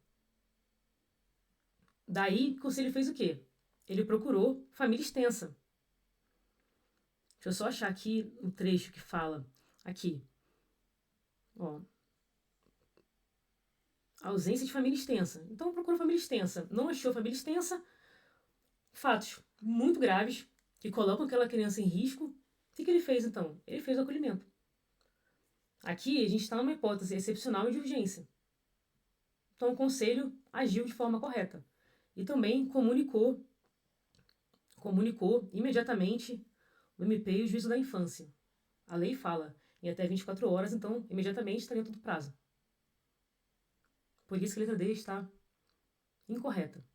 Daí, o conselho fez o quê? Ele procurou família extensa. Deixa eu só achar aqui um trecho que fala aqui. Ó, ausência de família extensa. Então, procurou família extensa. Não achou família extensa. Fatos muito graves que colocam aquela criança em risco. O que ele fez, então? Ele fez o acolhimento. Aqui, a gente está numa hipótese excepcional e de urgência. Então, o conselho agiu de forma correta. E também comunicou imediatamente o MP e o juízo da infância. A lei fala em até 24 horas, então, imediatamente está dentro do prazo. Por isso que a letra D está incorreta.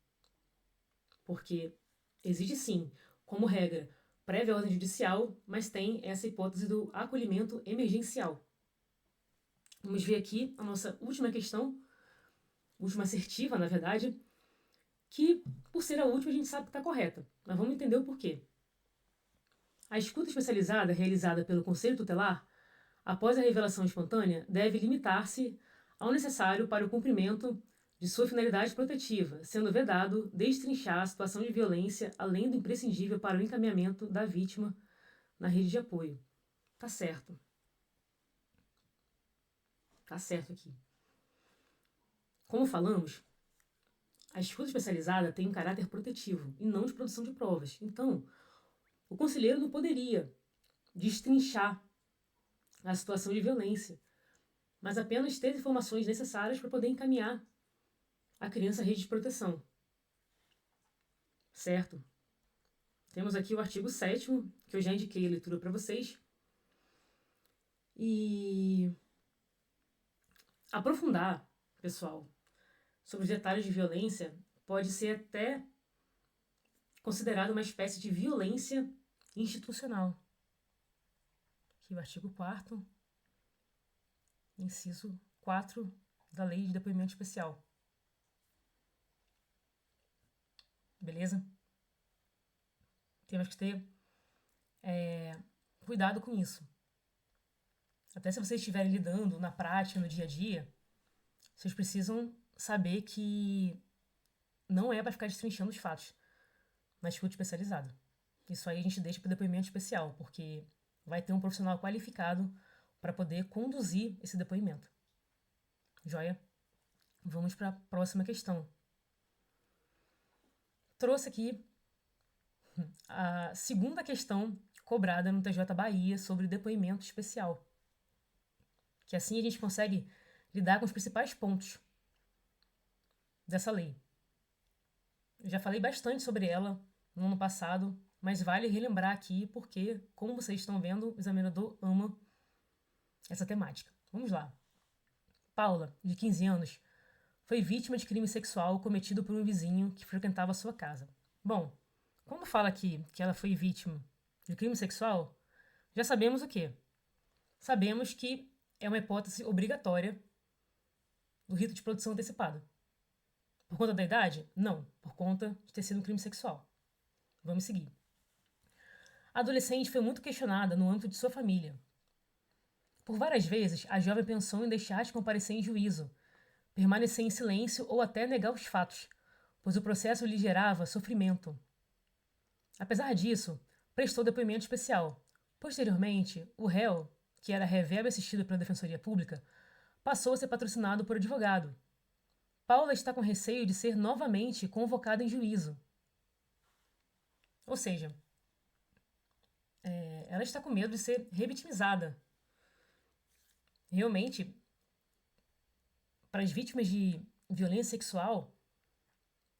Porque existe sim, como regra, prévia ordem judicial, mas tem essa hipótese do acolhimento emergencial. Vamos ver aqui a nossa última questão, última assertiva, na verdade, que, por ser a última, a gente sabe que está correta, mas vamos entender o porquê. A escuta especializada realizada pelo Conselho Tutelar, após a revelação espontânea, deve limitar-se ao necessário para o cumprimento de sua finalidade protetiva, sendo vedado destrinchar a situação de violência, além do imprescindível para o encaminhamento da vítima na rede de apoio. Tá certo. Tá certo aqui. Como falamos, a escuta especializada tem um caráter protetivo e não de produção de provas. Então, o conselheiro não poderia destrinchar a situação de violência, mas apenas ter informações necessárias para poder encaminhar a criança à rede de proteção. Certo? Temos aqui o artigo 7º, que eu já indiquei a leitura para vocês. E aprofundar, pessoal, sobre os detalhes de violência pode ser até considerado uma espécie de violência institucional. Aqui o artigo 4º, inciso 4 da Lei de Depoimento Especial. Beleza? Temos que ter cuidado com isso. Até se vocês estiverem lidando na prática, no dia a dia, vocês precisam saber que não é para ficar destrinchando os fatos na escuta especializada. Isso aí a gente deixa para o depoimento especial, porque vai ter um profissional qualificado para poder conduzir esse depoimento. Joia? Vamos para a próxima questão. Trouxe aqui a segunda questão cobrada no TJ Bahia sobre depoimento especial. Que assim a gente consegue lidar com os principais pontos dessa lei. Eu já falei bastante sobre ela no ano passado, mas vale relembrar aqui porque, como vocês estão vendo, o examinador ama essa temática. Vamos lá. Paula, de 15 anos, foi vítima de crime sexual cometido por um vizinho que frequentava sua casa. Bom, quando fala aqui que ela foi vítima de crime sexual, já sabemos o quê? Sabemos que é uma hipótese obrigatória do rito de produção antecipada. Por conta da idade? Não, por conta de ter sido um crime sexual. Vamos seguir. A adolescente foi muito questionada no âmbito de sua família. Por várias vezes, a jovem pensou em deixar de comparecer em juízo, permanecer em silêncio ou até negar os fatos, pois o processo lhe gerava sofrimento. Apesar disso, prestou depoimento especial. Posteriormente, o réu, que era reverbo assistido pela Defensoria Pública, passou a ser patrocinado por advogado. Paula está com receio de ser novamente convocada em juízo. Ou seja, ela está com medo de ser revitimizada. Realmente, para as vítimas de violência sexual,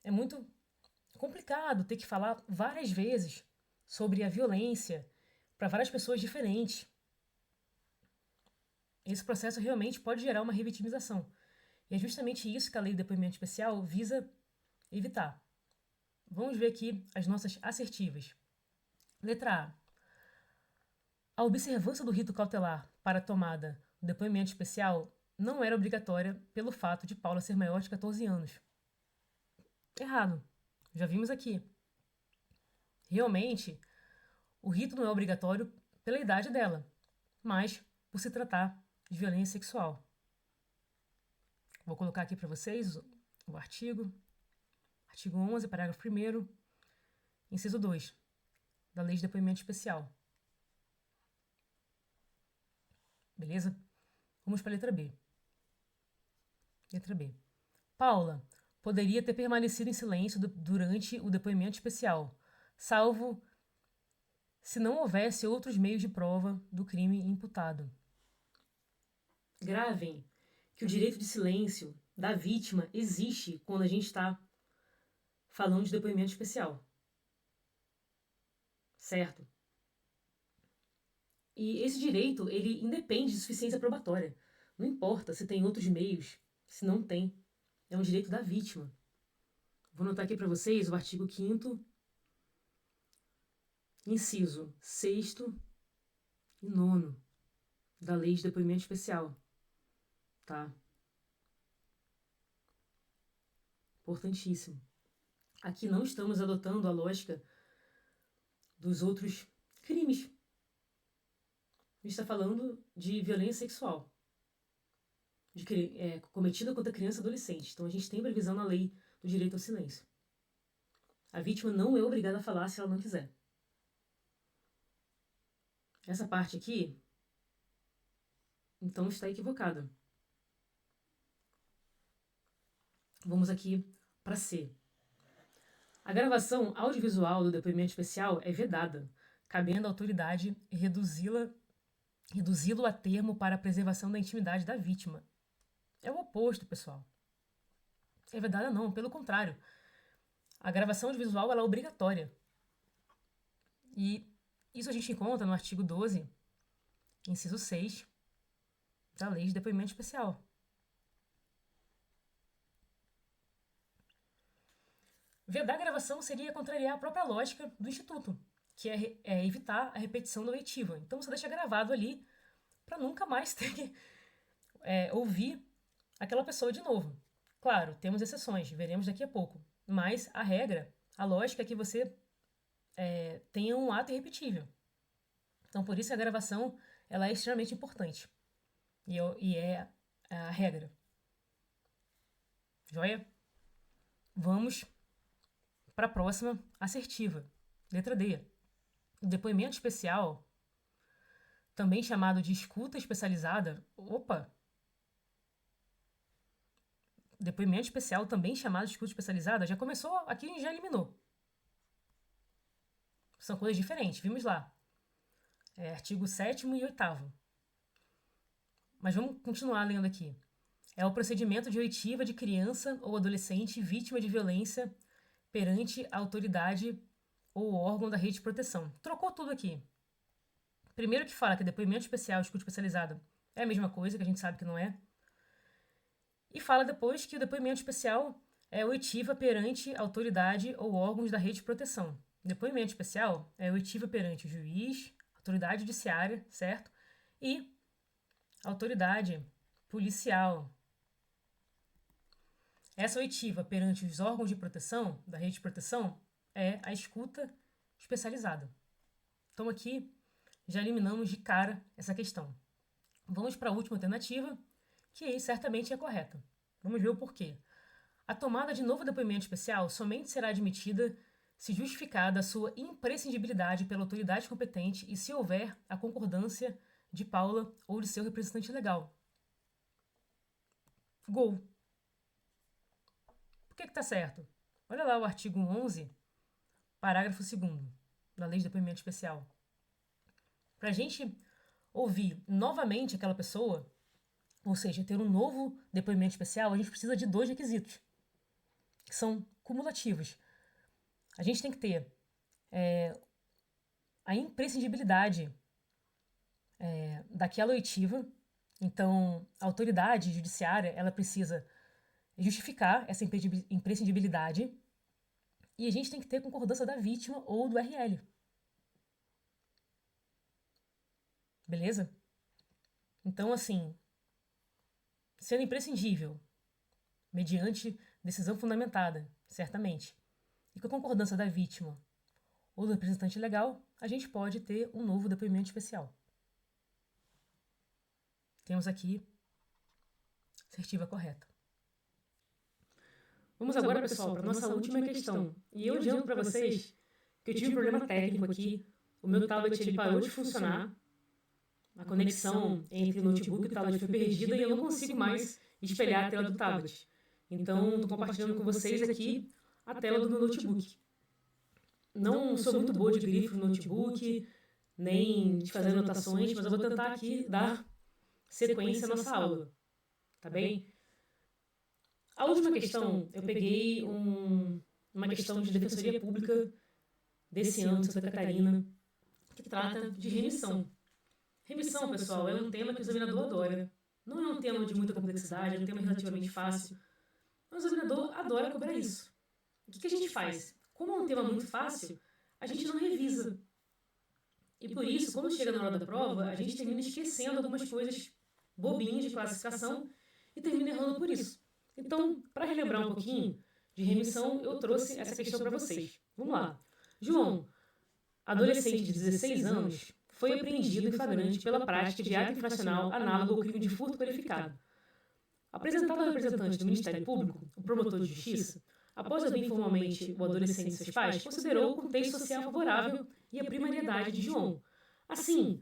é muito complicado ter que falar várias vezes sobre a violência para várias pessoas diferentes. Esse processo realmente pode gerar uma revitimização. E é justamente isso que a Lei de Depoimento Especial visa evitar. Vamos ver aqui as nossas assertivas. Letra A. A observância do rito cautelar para a tomada do depoimento especial não era obrigatória pelo fato de Paula ser maior de 14 anos. Errado. Já vimos aqui. Realmente, o rito não é obrigatório pela idade dela, mas por se tratar de violência sexual. Vou colocar aqui para vocês o artigo. Artigo 11, parágrafo 1º, inciso 2, da Lei de Depoimento Especial. Beleza? Vamos para a letra B. Letra B. Paula poderia ter permanecido em silêncio durante o depoimento especial, salvo se não houvesse outros meios de prova do crime imputado. Gravem que o direito de silêncio da vítima existe quando a gente está falando de depoimento especial. Certo? E esse direito, ele independe de suficiência probatória. Não importa se tem outros meios, se não tem. É um direito da vítima. Vou anotar aqui para vocês o artigo 5º, inciso 6º e 9º da Lei de Depoimento Especial. Tá? Importantíssimo. Aqui não estamos adotando a lógica dos outros crimes. A gente está falando de violência sexual cometida contra criança e adolescente. Então a gente tem previsão na lei do direito ao silêncio. A vítima não é obrigada a falar se ela não quiser. Essa parte aqui, então, está equivocada. Vamos aqui para C. A gravação audiovisual do depoimento especial é vedada, cabendo à autoridade reduzi-lo a termo para a preservação da intimidade da vítima. É o oposto, pessoal. É vedada não, pelo contrário. A gravação audiovisual ela é obrigatória. E isso a gente encontra no artigo 12, inciso 6, da Lei de Depoimento Especial. Vedar a gravação seria contrariar a própria lógica do Instituto, que é evitar a repetição da oitiva. Então você deixa gravado ali para nunca mais ter que ouvir aquela pessoa de novo. Claro, temos exceções, veremos daqui a pouco. Mas a regra, a lógica é que você tenha um ato irrepetível. Então por isso a gravação ela é extremamente importante. E é a regra. Joia? Vamos para a próxima assertiva. Letra D. O depoimento especial, também chamado de escuta especializada. Depoimento especial, também chamado de escuta especializada, já começou aqui e já eliminou. São coisas diferentes. Vimos lá. Artigo 7º e 8º. Mas vamos continuar lendo aqui. É o procedimento de oitiva de criança ou adolescente vítima de violência perante a autoridade ou órgão da rede de proteção. Trocou tudo aqui. Primeiro que fala que depoimento especial, escuta especializada, é a mesma coisa, que a gente sabe que não é. E fala depois que o depoimento especial é oitiva perante a autoridade ou órgãos da rede de proteção. Depoimento especial é oitiva perante o juiz, autoridade judiciária, certo? E autoridade policial. Essa oitiva perante os órgãos de proteção, da rede de proteção, é a escuta especializada. Então aqui já eliminamos de cara essa questão. Vamos para a última alternativa, que certamente é correta. Vamos ver o porquê. A tomada de novo depoimento especial somente será admitida se justificada a sua imprescindibilidade pela autoridade competente e se houver a concordância de Paula ou de seu representante legal. Gol. Por que está certo? Olha lá o artigo 11, parágrafo 2º, da Lei de Depoimento Especial. Para a gente ouvir novamente aquela pessoa, ou seja, ter um novo depoimento especial, a gente precisa de 2 requisitos, que são cumulativos. A gente tem que ter a imprescindibilidade daquela oitiva. Então, a autoridade judiciária, ela precisa justificar essa imprescindibilidade e a gente tem que ter concordância da vítima ou do RL. Beleza? Então, assim, sendo imprescindível, mediante decisão fundamentada, certamente, e com a concordância da vítima ou do representante legal, a gente pode ter um novo depoimento especial. Temos aqui assertiva correta. Vamos agora, pessoal, para a nossa última questão. E eu adianto para vocês que eu tive um problema técnico aqui. O meu tablet ele parou de funcionar. A conexão entre o notebook e o tablet foi perdida e eu não consigo mais espelhar a tela do tablet. Então, estou compartilhando com vocês aqui a tela do meu notebook. Não sou muito boa de grifo no notebook, nem de fazer anotações, mas eu vou tentar aqui dar sequência à nossa aula. Tá bem? A última questão, eu peguei uma questão de Defensoria Pública desse ano de Santa Catarina, que trata de remissão. Remissão, pessoal, é um tema que o examinador adora. Não é um tema de muita complexidade, é um tema relativamente fácil. Mas o examinador adora cobrar isso. O que a gente faz? Como é um tema muito fácil, a gente não revisa. E por isso, quando chega na hora da prova, a gente termina esquecendo algumas coisas bobinhas de classificação e termina errando por isso. Então, para relembrar um pouquinho de remissão, eu trouxe essa questão para vocês. Vamos lá. João, adolescente de 16 anos, foi apreendido em flagrante pela prática de ato infracional análogo ao crime de furto qualificado. Apresentado ao representante do Ministério Público, o promotor de justiça, após ouvir informalmente o adolescente e seus pais, considerou o contexto social favorável e a primariedade de João. Assim,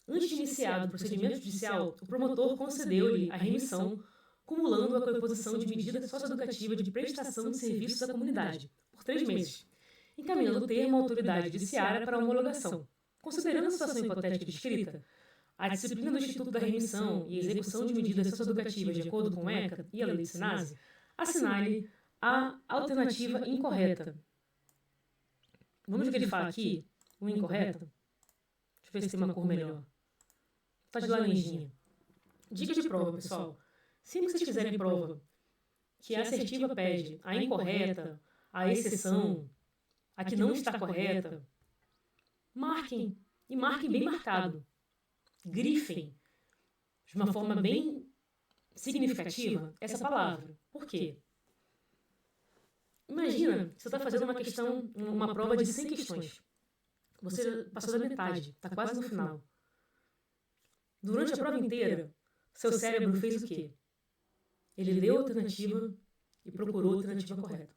antes de iniciado o procedimento judicial, o promotor concedeu-lhe a remissão, cumulando-a com a imposição de medida socioeducativa de prestação de serviços à comunidade, por 3 meses, encaminhando o termo à autoridade judiciária para homologação. Considerando a situação hipotética descrita, a disciplina do Instituto da Remissão e a execução de medidas socioeducativas de acordo com o ECA e a lei do SINASE, assinale a alternativa incorreta. Vamos ver o que ele fala aqui? O incorreto? Deixa eu ver se tem uma cor melhor. Tá de laranjinha. Dica de prova, pessoal. Sempre que vocês fizerem prova que a assertiva pede a incorreta, a exceção, a que não está correta, marquem. E marquem bem marcado. Grifem de uma forma bem significativa essa palavra. Por quê? Imagina que você está fazendo uma questão, uma prova de 100 questões. Você passou da metade, está quase no final. Durante a prova inteira, seu cérebro fez o quê? Ele leu a alternativa e procurou a alternativa correta.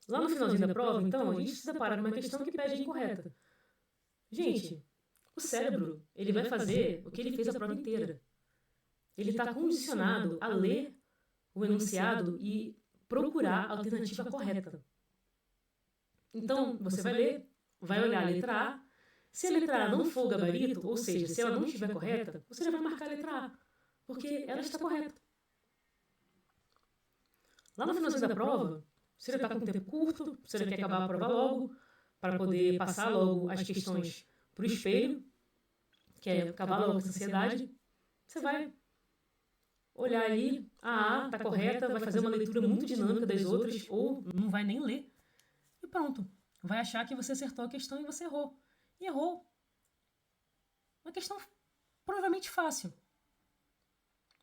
Lá no finalzinho da prova, então, a gente se depara com uma questão que pede a incorreta. Gente, o cérebro, ele vai fazer o que ele fez a prova inteira. Ele está condicionado a ler o enunciado e procurar a alternativa correta. Então, você vai ler, vai olhar a letra A. Se a letra A não for o gabarito, ou seja, se ela não estiver correta, você já vai marcar a letra A. porque ela está correta. Lá no finalzinho da prova, se ele está com tempo curto, se ele quer acabar a prova logo, para poder passar logo as questões para o espelho, que é acabar logo com essa ansiedade, você vai olhar aí, a A está correta, vai fazer uma leitura muito dinâmica das outras, ou não vai nem ler, e pronto. Vai achar que você acertou a questão e você errou. E errou. Uma questão provavelmente fácil.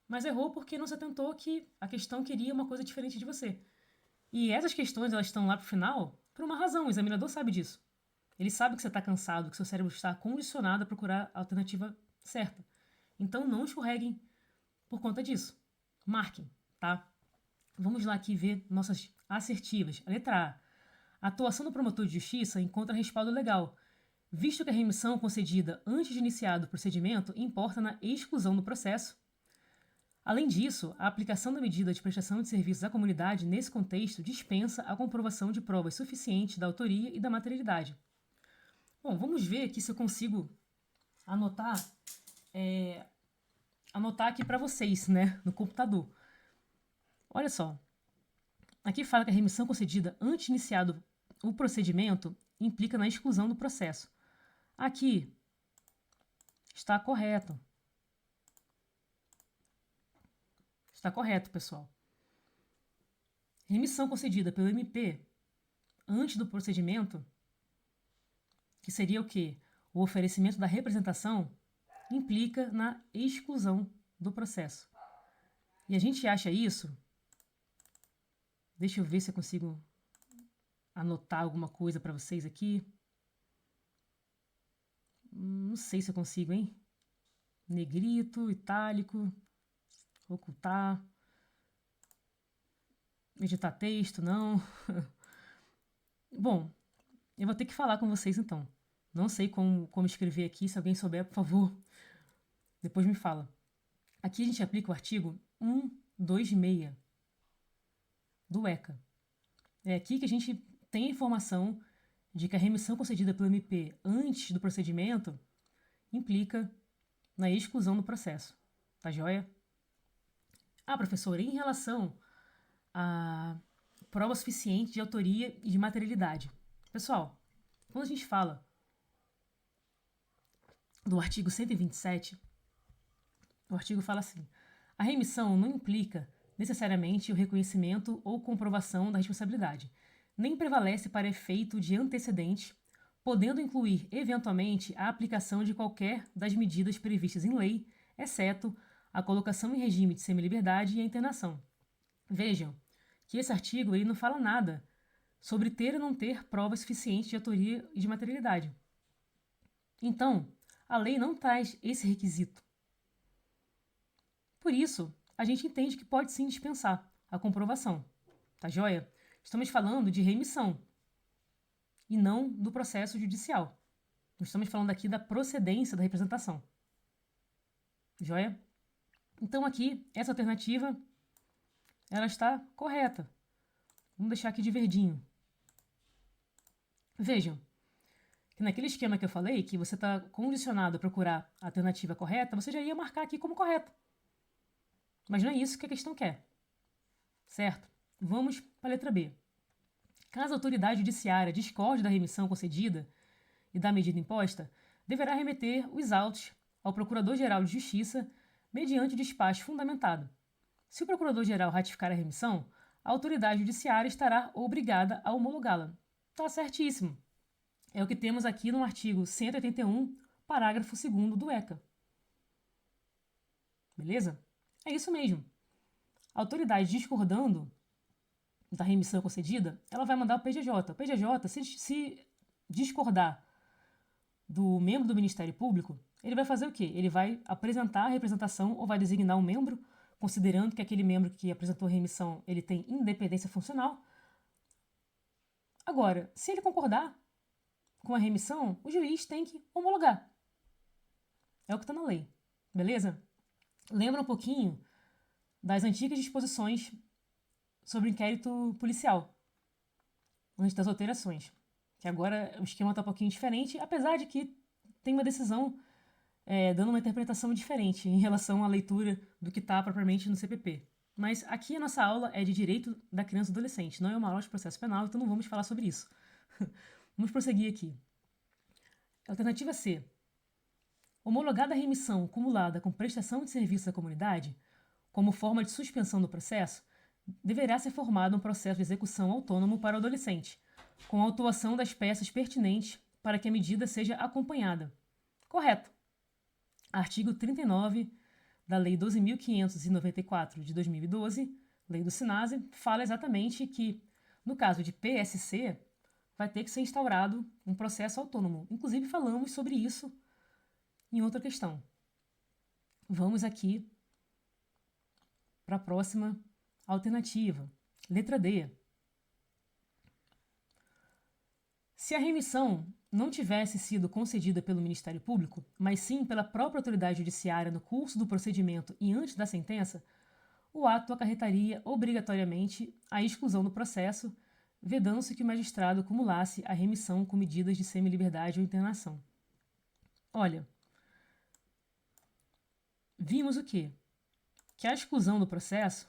Mas errou porque não se atentou que a questão queria uma coisa diferente de você. E essas questões, elas estão lá pro final por uma razão, o examinador sabe disso. Ele sabe que você está cansado, que seu cérebro está condicionado a procurar a alternativa certa. Então não escorreguem por conta disso. Marquem, tá? Vamos lá aqui ver nossas assertivas. A letra A. A atuação do promotor de justiça encontra respaldo legal, visto que a remissão concedida antes de iniciado o procedimento importa na exclusão do processo. Além disso, a aplicação da medida de prestação de serviços à comunidade nesse contexto dispensa a comprovação de provas suficientes da autoria e da materialidade. Bom, vamos ver aqui se eu consigo anotar aqui para vocês, né, no computador. Olha só. Aqui fala que a remissão concedida antes de iniciado o procedimento implica na exclusão do processo. Aqui está correto. Está correto, pessoal. Remissão concedida pelo MP antes do procedimento, que seria o quê? O oferecimento da representação, implica na exclusão do processo. E a gente acha isso. Deixa eu ver se eu consigo anotar alguma coisa para vocês aqui. Não sei se eu consigo, hein? Negrito, itálico, ocultar, editar texto, não. Bom, eu vou ter que falar com vocês então. Não sei como escrever aqui, se alguém souber, por favor, depois me fala. Aqui a gente aplica o artigo 126 do ECA. É aqui que a gente tem a informação de que a remissão concedida pelo MP antes do procedimento implica na exclusão do processo. Tá joia? Ah, professora, em relação a prova suficiente de autoria e de materialidade. Pessoal, quando a gente fala do artigo 127, o artigo fala assim: a remissão não implica necessariamente o reconhecimento ou comprovação da responsabilidade, nem prevalece para efeito de antecedente, podendo incluir, eventualmente, a aplicação de qualquer das medidas previstas em lei, exceto a colocação em regime de semiliberdade e a internação. Vejam que esse artigo ele não fala nada sobre ter ou não ter provas suficientes de autoria e de materialidade. Então, a lei não traz esse requisito. Por isso, a gente entende que pode sim dispensar a comprovação. Tá joia? Estamos falando de remissão e não do processo judicial. Nós estamos falando aqui da procedência da representação. Joia? Então aqui, essa alternativa, ela está correta. Vamos deixar aqui de verdinho. Vejam, que naquele esquema que eu falei, que você está condicionado a procurar a alternativa correta, você já ia marcar aqui como correta. Mas não é isso que a questão quer. Certo? Vamos para a letra B. Caso a autoridade judiciária discorde da remissão concedida e da medida imposta, deverá remeter os autos ao Procurador-Geral de Justiça mediante despacho fundamentado. Se o Procurador-Geral ratificar a remissão, a autoridade judiciária estará obrigada a homologá-la. Tá certíssimo. É o que temos aqui no artigo 181, parágrafo 2º do ECA. Beleza? É isso mesmo. A autoridade discordando da remissão concedida, ela vai mandar o PGJ. O PGJ, se discordar do membro do Ministério Público, ele vai fazer o quê? Ele vai apresentar a representação ou vai designar um membro, considerando que aquele membro que apresentou a remissão ele tem independência funcional. Agora, se ele concordar com a remissão, o juiz tem que homologar. É o que está na lei. Beleza? Lembra um pouquinho das antigas disposições sobre o inquérito policial, antes das alterações. Que agora o esquema está um pouquinho diferente, apesar de que tem uma decisão dando uma interpretação diferente em relação à leitura do que está propriamente no CPP. Mas aqui a nossa aula é de direito da criança e do adolescente, não é uma aula de processo penal, então não vamos falar sobre isso. Vamos prosseguir aqui. Alternativa C. Homologada a remissão cumulada com prestação de serviço à comunidade, como forma de suspensão do processo, deverá ser formado um processo de execução autônomo para o adolescente, com a autuação das peças pertinentes para que a medida seja acompanhada. Correto. Artigo 39 da Lei 12.594 de 2012, Lei do SINASE, fala exatamente que, no caso de PSC, vai ter que ser instaurado um processo autônomo. Inclusive, falamos sobre isso em outra questão. Vamos aqui para a próxima alternativa. Letra D. Se a remissão não tivesse sido concedida pelo Ministério Público, mas sim pela própria autoridade judiciária no curso do procedimento e antes da sentença, o ato acarretaria obrigatoriamente a exclusão do processo, vedando-se que o magistrado cumulasse a remissão com medidas de semi-liberdade ou internação. Olha, vimos o quê? Que a exclusão do processo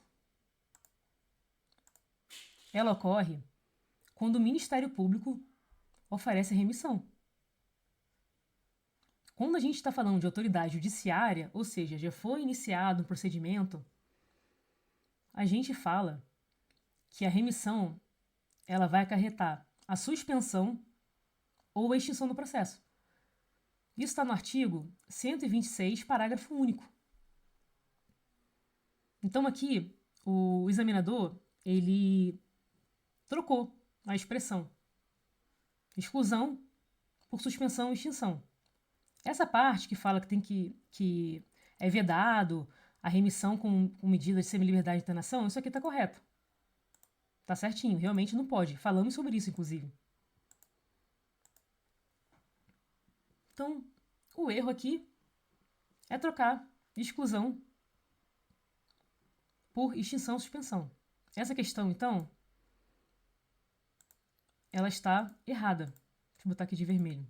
ela ocorre quando o Ministério Público oferece a remissão. Quando a gente está falando de autoridade judiciária, ou seja, já foi iniciado um procedimento, a gente fala que a remissão ela vai acarretar a suspensão ou a extinção do processo. Isso está no artigo 126, parágrafo único. Então aqui, o examinador, ele trocou a expressão exclusão por suspensão e extinção. Essa parte que fala que é vedado a remissão com medida de semi-liberdade de internação, isso aqui está correto. Está certinho, realmente não pode. Falamos sobre isso, inclusive. Então, o erro aqui é trocar exclusão por extinção ou suspensão. Essa questão, então, ela está errada. Deixa eu botar aqui de vermelho.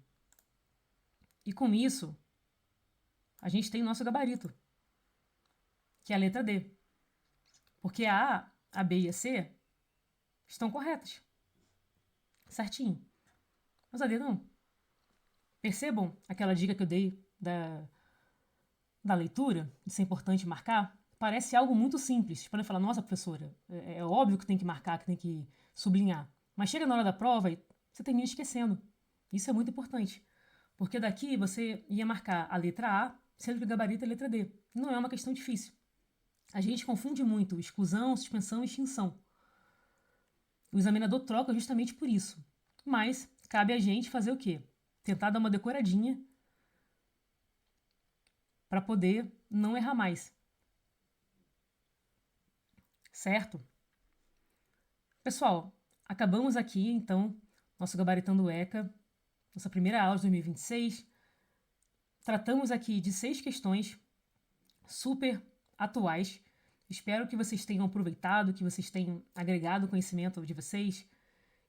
E com isso, a gente tem o nosso gabarito, que é a letra D. Porque a A, a B e a C estão corretas. Certinho. Mas a D não. Percebam aquela dica que eu dei da leitura, de ser importante marcar? Parece algo muito simples. Podem falar, nossa, professora, é óbvio que tem que marcar, que tem que sublinhar. Mas chega na hora da prova e você termina esquecendo. Isso é muito importante. Porque daqui você ia marcar a letra A, sendo que o gabarito é a letra D. Não é uma questão difícil. A gente confunde muito exclusão, suspensão e extinção. O examinador troca justamente por isso. Mas cabe a gente fazer o quê? Tentar dar uma decoradinha para poder não errar mais. Certo? Pessoal, acabamos aqui, então, nosso Gabaritando o ECA, nossa primeira aula de 2026. Tratamos aqui de 6 questões super atuais. Espero que vocês tenham aproveitado, que vocês tenham agregado o conhecimento de vocês.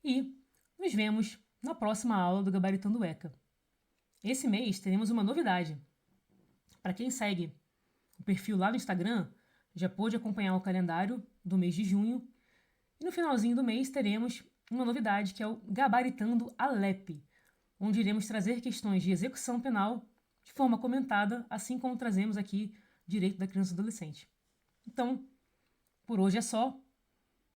E nos vemos na próxima aula do Gabaritando o ECA. Esse mês teremos uma novidade. Para quem segue o perfil lá no Instagram, já pôde acompanhar o calendário do mês de junho. E no finalzinho do mês teremos uma novidade, que é o Gabaritando a LEP, onde iremos trazer questões de execução penal de forma comentada, assim como trazemos aqui direito da criança e adolescente. Então, por hoje é só.